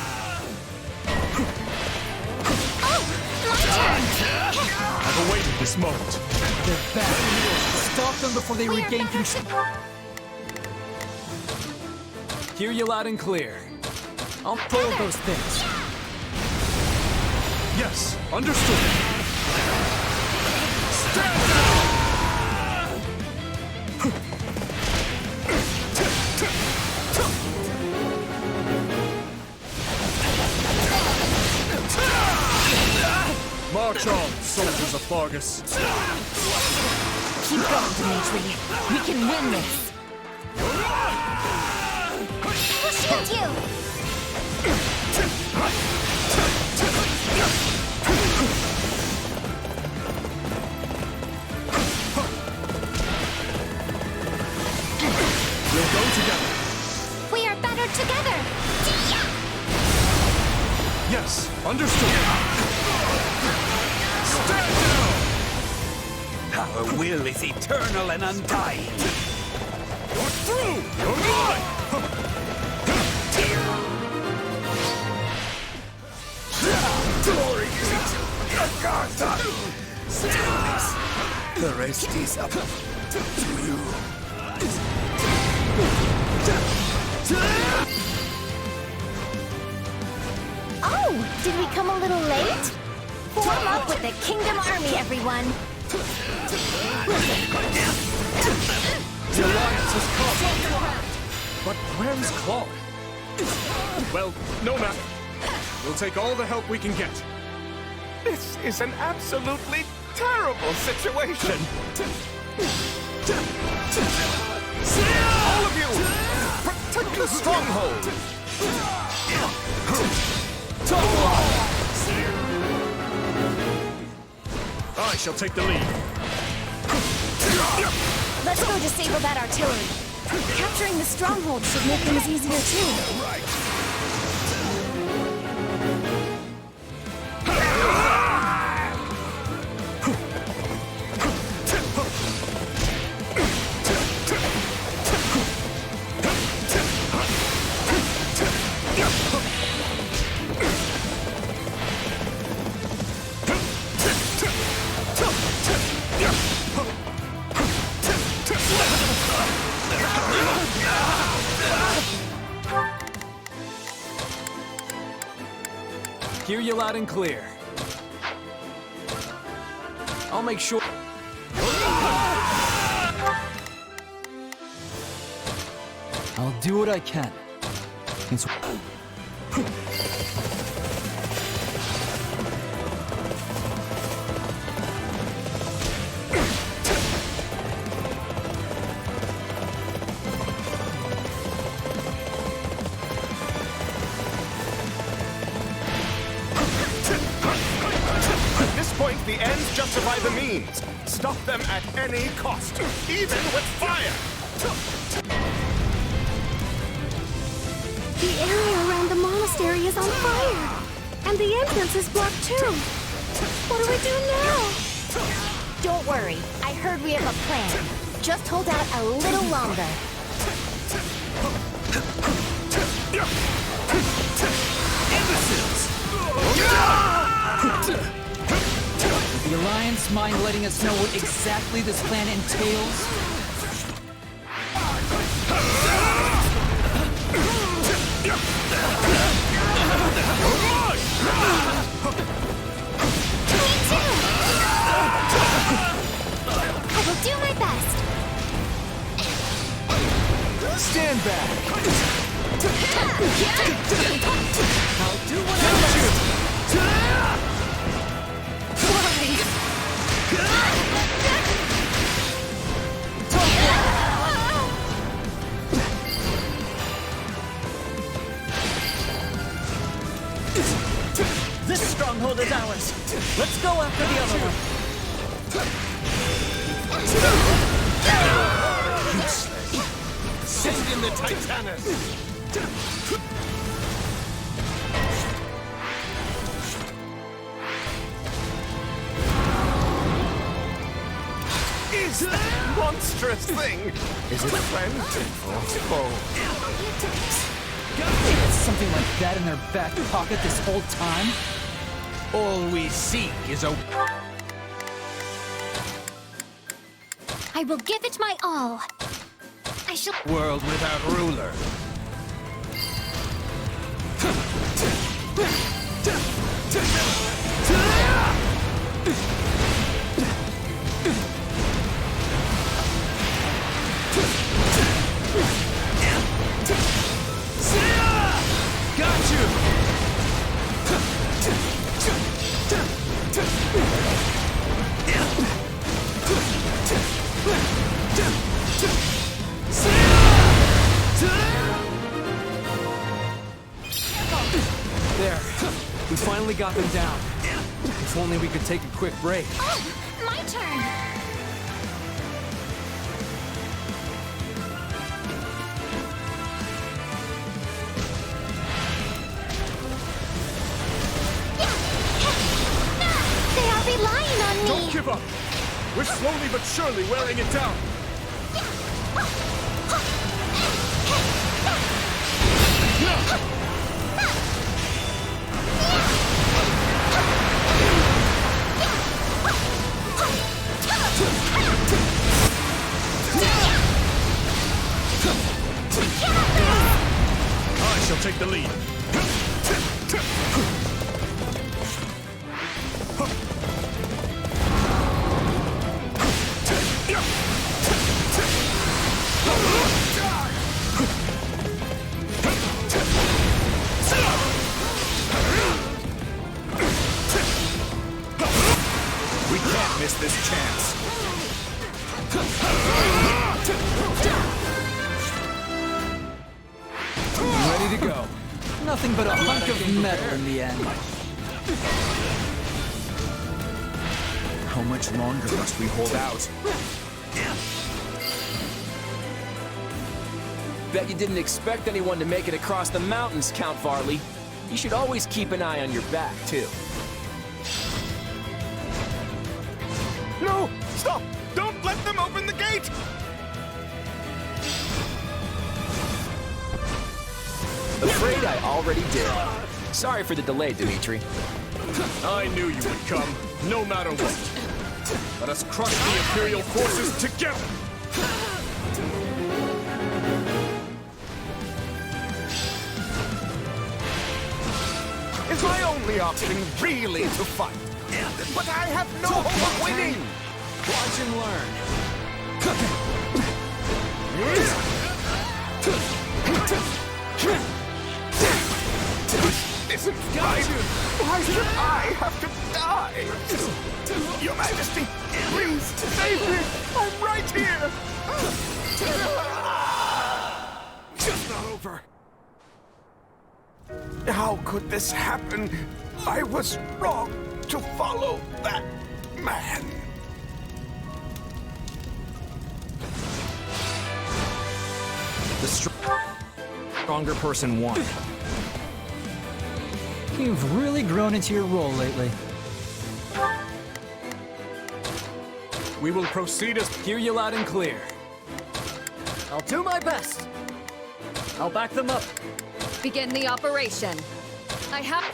I've awaited this moment. They're back. Stop them before they regain control. Hear you loud and clear. I'll pull those things. Yes, understood. Stand March on, soldiers of Fargus. Keep going, Dimitri. We can win this. We'll shield you! We'll go together. We are better together! Yes, understood. Stand down! Our will is eternal and undying. You're through! You're mine! Glory is Agartha! The rest is up to you. Oh, did we come a little late? Form up with the Kingdom Army, everyone! The alliance is caught. But where is Claude? Well, no matter. We'll take all the help we can get. This is an absolutely terrible situation. All of you, protect the stronghold. I shall take the lead. Let's go disable that artillery. Capturing the stronghold should make things easier too. Hear you loud and clear. I'll make sure... I'll do what I can. It's... At this point, the ends justify the means. Stop them at any cost, even with fire. The area around the monastery is on fire. And the entrance is blocked too. What do we do now? Don't worry, I heard we have a plan. Just hold out a little longer. Does the Alliance mind letting us know what exactly this plan entails? I will do my best. Stand back. I'll do what I This stronghold is ours. Let's go after the other one. Useless. Send in the Titanus. Is that monstrous thing? Is it a friend or foe? They had something like that in their back pocket this whole time? All we seek is a... I will give it my all. I shall... world without ruler. Got you! There. We finally got them down. If only we could take a quick break. Oh, my turn! They are relying on me! Don't give up! We're slowly but surely wearing it down! I shall take the lead. We can't miss this chance. Ready to go. Nothing but a hunk of metal in the end. How much longer must we hold out? Bet you didn't expect anyone to make it across the mountains, Count Varley. You should always keep an eye on your back, too. No! Stop! Don't let them open the gate! Afraid I already did. Sorry for the delay, Dimitri. I knew you would come, no matter what. Let us crush the Imperial forces together! Is my only option really to fight? But I have no hope of winning! Watch and learn. This is right. Why should I have to die? Your Majesty, please save me! I'm right here! Just not over. How could this happen? I was wrong to follow that man. The stronger person won. You've really grown into your role lately. We will proceed as... Hear you loud and clear. I'll do my best. I'll back them up. Begin the operation. I have...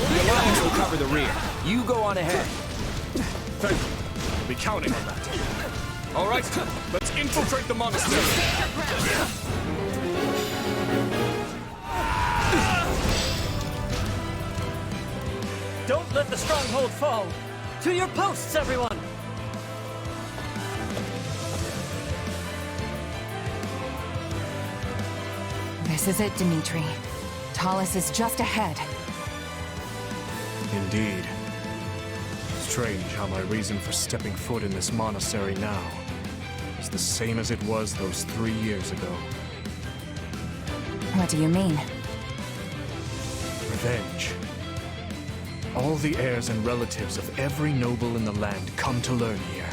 The Alliance will cover the rear. You go on ahead. Thank you. We'll be counting on that. All right, let's infiltrate the monastery. Don't let the stronghold fall. To your posts, everyone! This is it, Dimitri. Talus is just ahead. Indeed. Strange how my reason for stepping foot in this monastery now is the same as it was those 3 years ago. What do you mean? Revenge. All the heirs and relatives of every noble in the land come to learn here.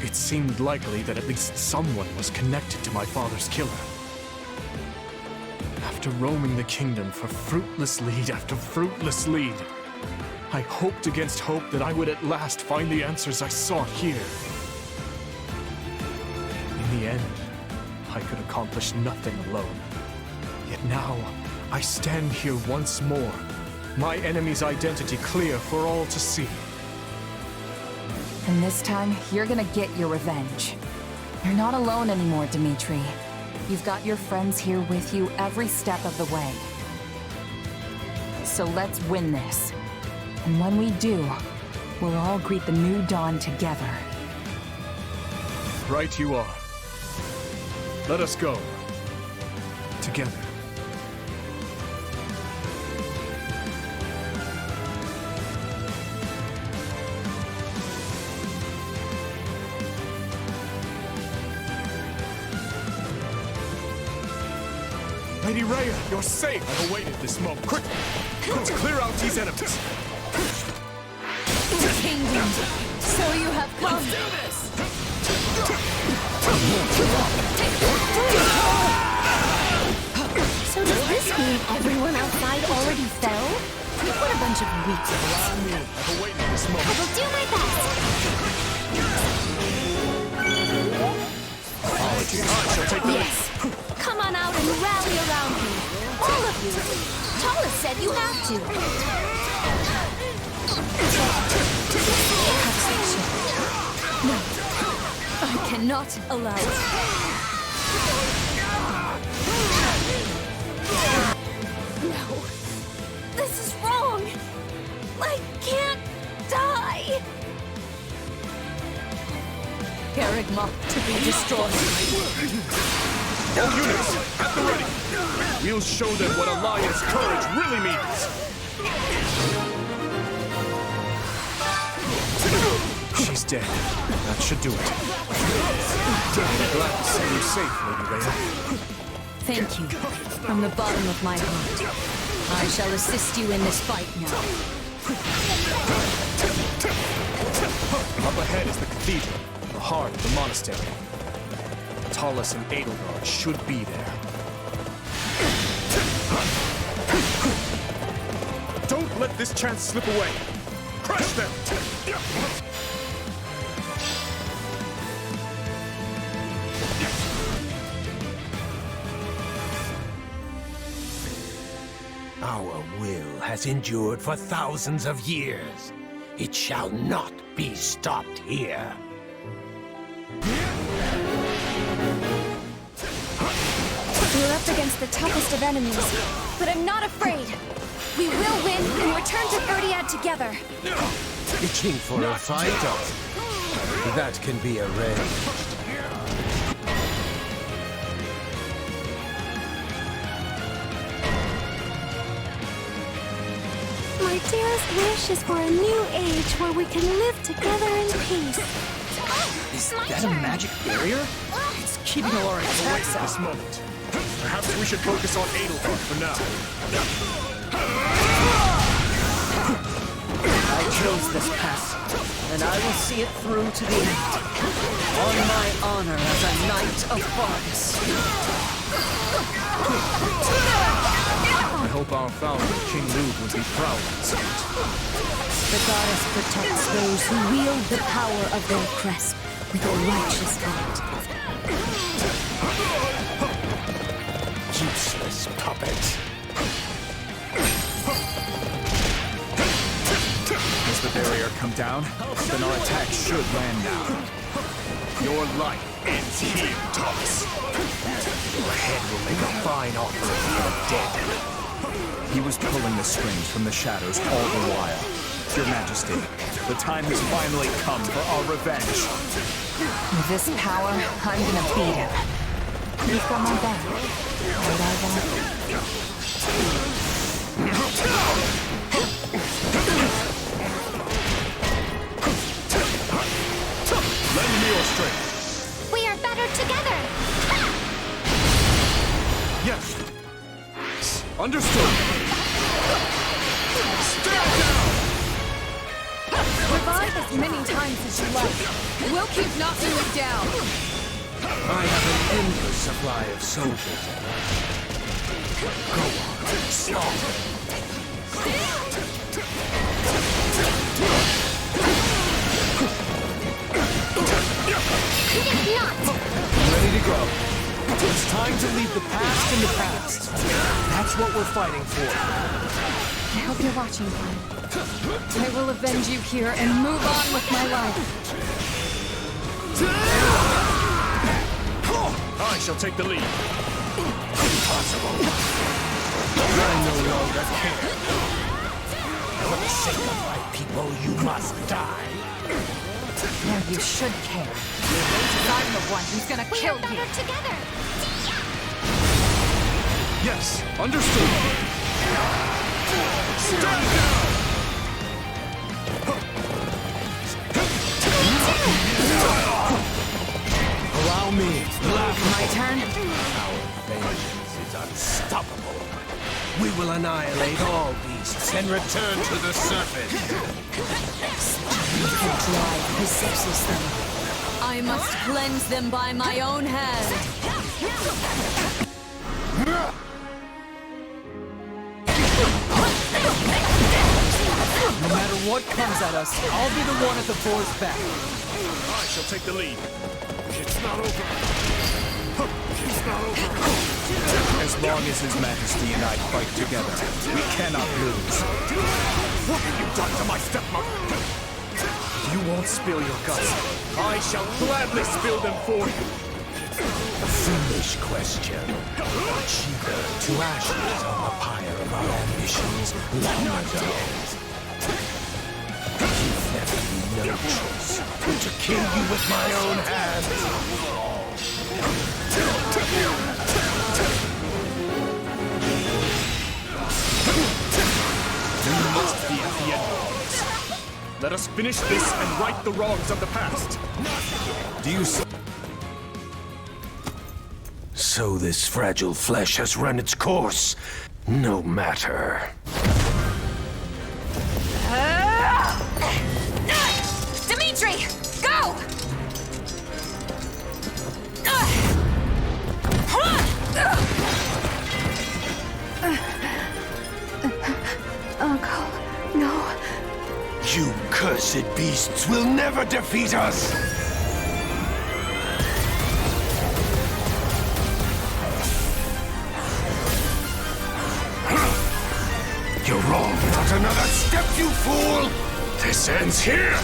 It seemed likely that at least someone was connected to my father's killer. After roaming the kingdom for fruitless lead after fruitless lead, I hoped against hope that I would at last find the answers I sought here. In the end, I could accomplish nothing alone. Yet now, I stand here once more, my enemy's identity clear for all to see. And this time, you're gonna get your revenge. You're not alone anymore, Dimitri. You've got your friends here with you every step of the way. So let's win this. And when we do, we'll all greet the new dawn together. Right you are. Let us go. Together. Lady Rhea, you're safe! I've awaited this moment. Quick! Let's clear out these enemies! Kingdom, so you have come. Let's do this! So does this mean everyone outside already fell? What a bunch of weaklings. Allow me. I've awaited this moment. I will do my best. Apologies. I shall take the lead. Yes. Come on out and rally around me. All of you. Tala said you have to. No, I cannot allow it. No, this is wrong. I can't die. Garreg Mach to be destroyed. All units, at the ready! We'll show them what Alliance courage really means! She's dead. That should do it. Glad to see you safe, Lady Rhea. Thank you, from the bottom of my heart. I shall assist you in this fight now. Up ahead is the cathedral, the heart of the monastery. Talus and Edelgard should be there. Don't let this chance slip away! Crush them! Our will has endured for thousands of years. It shall not be stopped here. We're up against the toughest of enemies, but I'm not afraid. We will win and return to Verdiad together. Itching for a fight? That can be arranged. My dearest wish is for a new age where we can live together in peace. Is that a magic barrier? It's keeping all our attacks At this moment. Perhaps we should focus on Edelgard for now. I chose this path, and I will see it through to the end. On my honor as a Knight of Fargus. I hope our founder, King Lugh, would be proud of this feat. The goddess protects those who wield the power of their crest with a righteous heart. Useless puppet. Has the barrier come down? Then our attack should land now. Your life ends here, Thomas. Your head will make a fine offering for the dead. He was pulling the strings from the shadows all the while. Your Majesty, the time has finally come for our revenge. With this power, I'm gonna beat him. You've got my back. And I won't. Lend me your strength. We are better together. Yes. Understood. Stand down! Revive as many times as you like. We'll keep knocking you down. I have an endless supply of soldiers. Go on, slaughter. Ready to go. It's time to leave the past in the past. That's what we're fighting for. I hope you're watching, Glenn. I will avenge you here and move on with my life. I shall take the lead. Impossible. I no longer care. For the sake of my people, you must die. No, you should care. I'm the one who's gonna kill you. Together. Yes, understood. Stand down! Allow me. My turn? Our vengeance is unstoppable. We will annihilate all beasts and return to the surface. The drive possesses them. I must cleanse them by my own hand. No matter what comes at us, I'll be the one at the boar's back. I shall take the lead. It's not over. It's not over. As long as His Majesty and I fight together, we cannot lose. What have you done to my stepmother? If you won't spill your guts, I shall gladly spill them for you. A foolish question. But she burned to ashes on the pyre of our ambitions long ago. You've left me no choice but to kill you with my own hands. You must be at the end of this. Let us finish this and right the wrongs of the past. Do you see? So this fragile flesh has run its course. No matter. Dimitri, go! Uncle, no. You cursed beasts will never defeat us! You're wrong. Not another step, you fool! This ends here!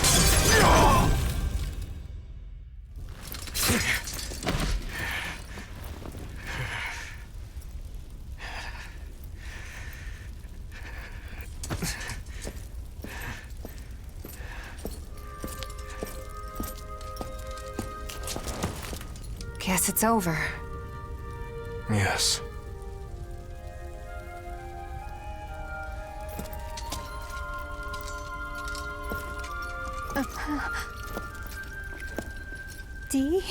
Guess it's over. Yes. Dee?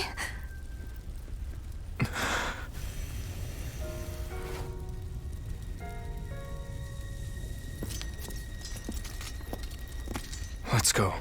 Let's go.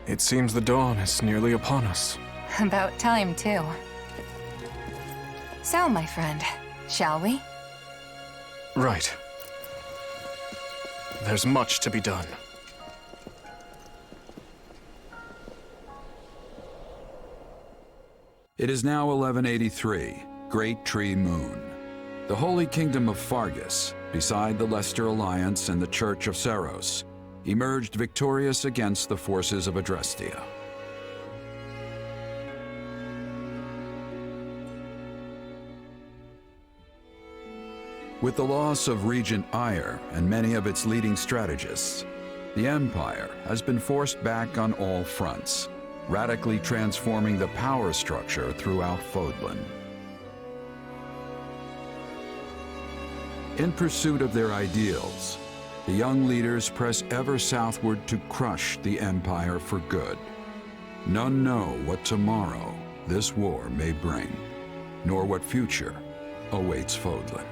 It seems the dawn is nearly upon us. About time, too. So, my friend, shall we? Right. There's much to be done. It is now 1183, Great Tree Moon. The Holy Kingdom of Fargus, beside the Leicester Alliance and the Church of Saros, emerged victorious against the forces of Adrestia. With the loss of Regent Ire and many of its leading strategists, the Empire has been forced back on all fronts, radically transforming the power structure throughout Fodlan. In pursuit of their ideals, the young leaders press ever southward to crush the Empire for good. None know what tomorrow this war may bring, nor what future awaits Fodlan.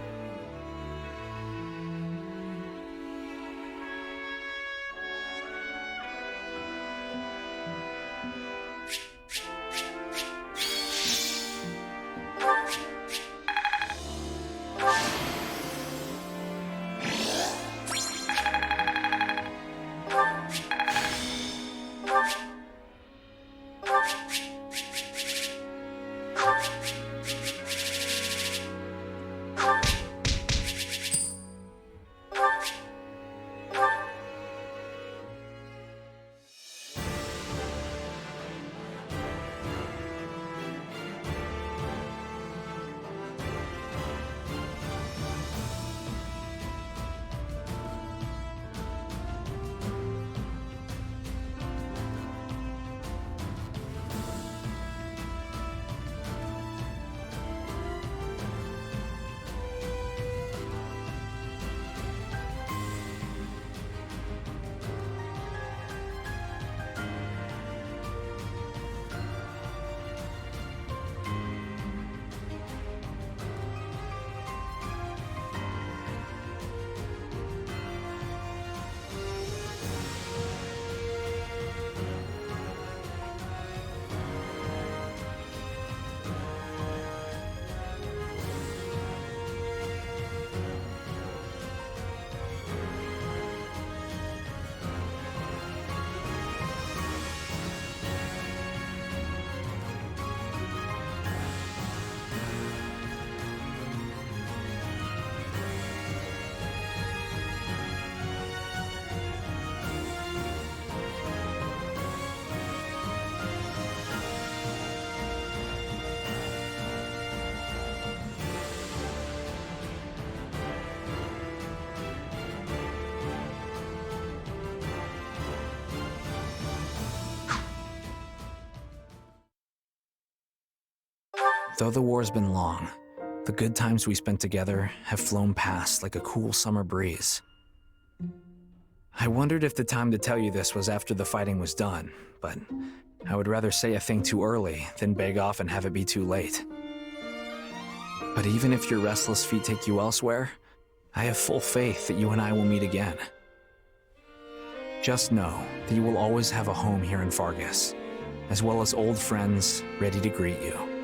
Though the war's been long, the good times we spent together have flown past like a cool summer breeze. I wondered if the time to tell you this was after the fighting was done, but I would rather say a thing too early than beg off and have it be too late. But even if your restless feet take you elsewhere, I have full faith that you and I will meet again. Just know that you will always have a home here in Fargus, as well as old friends ready to greet you.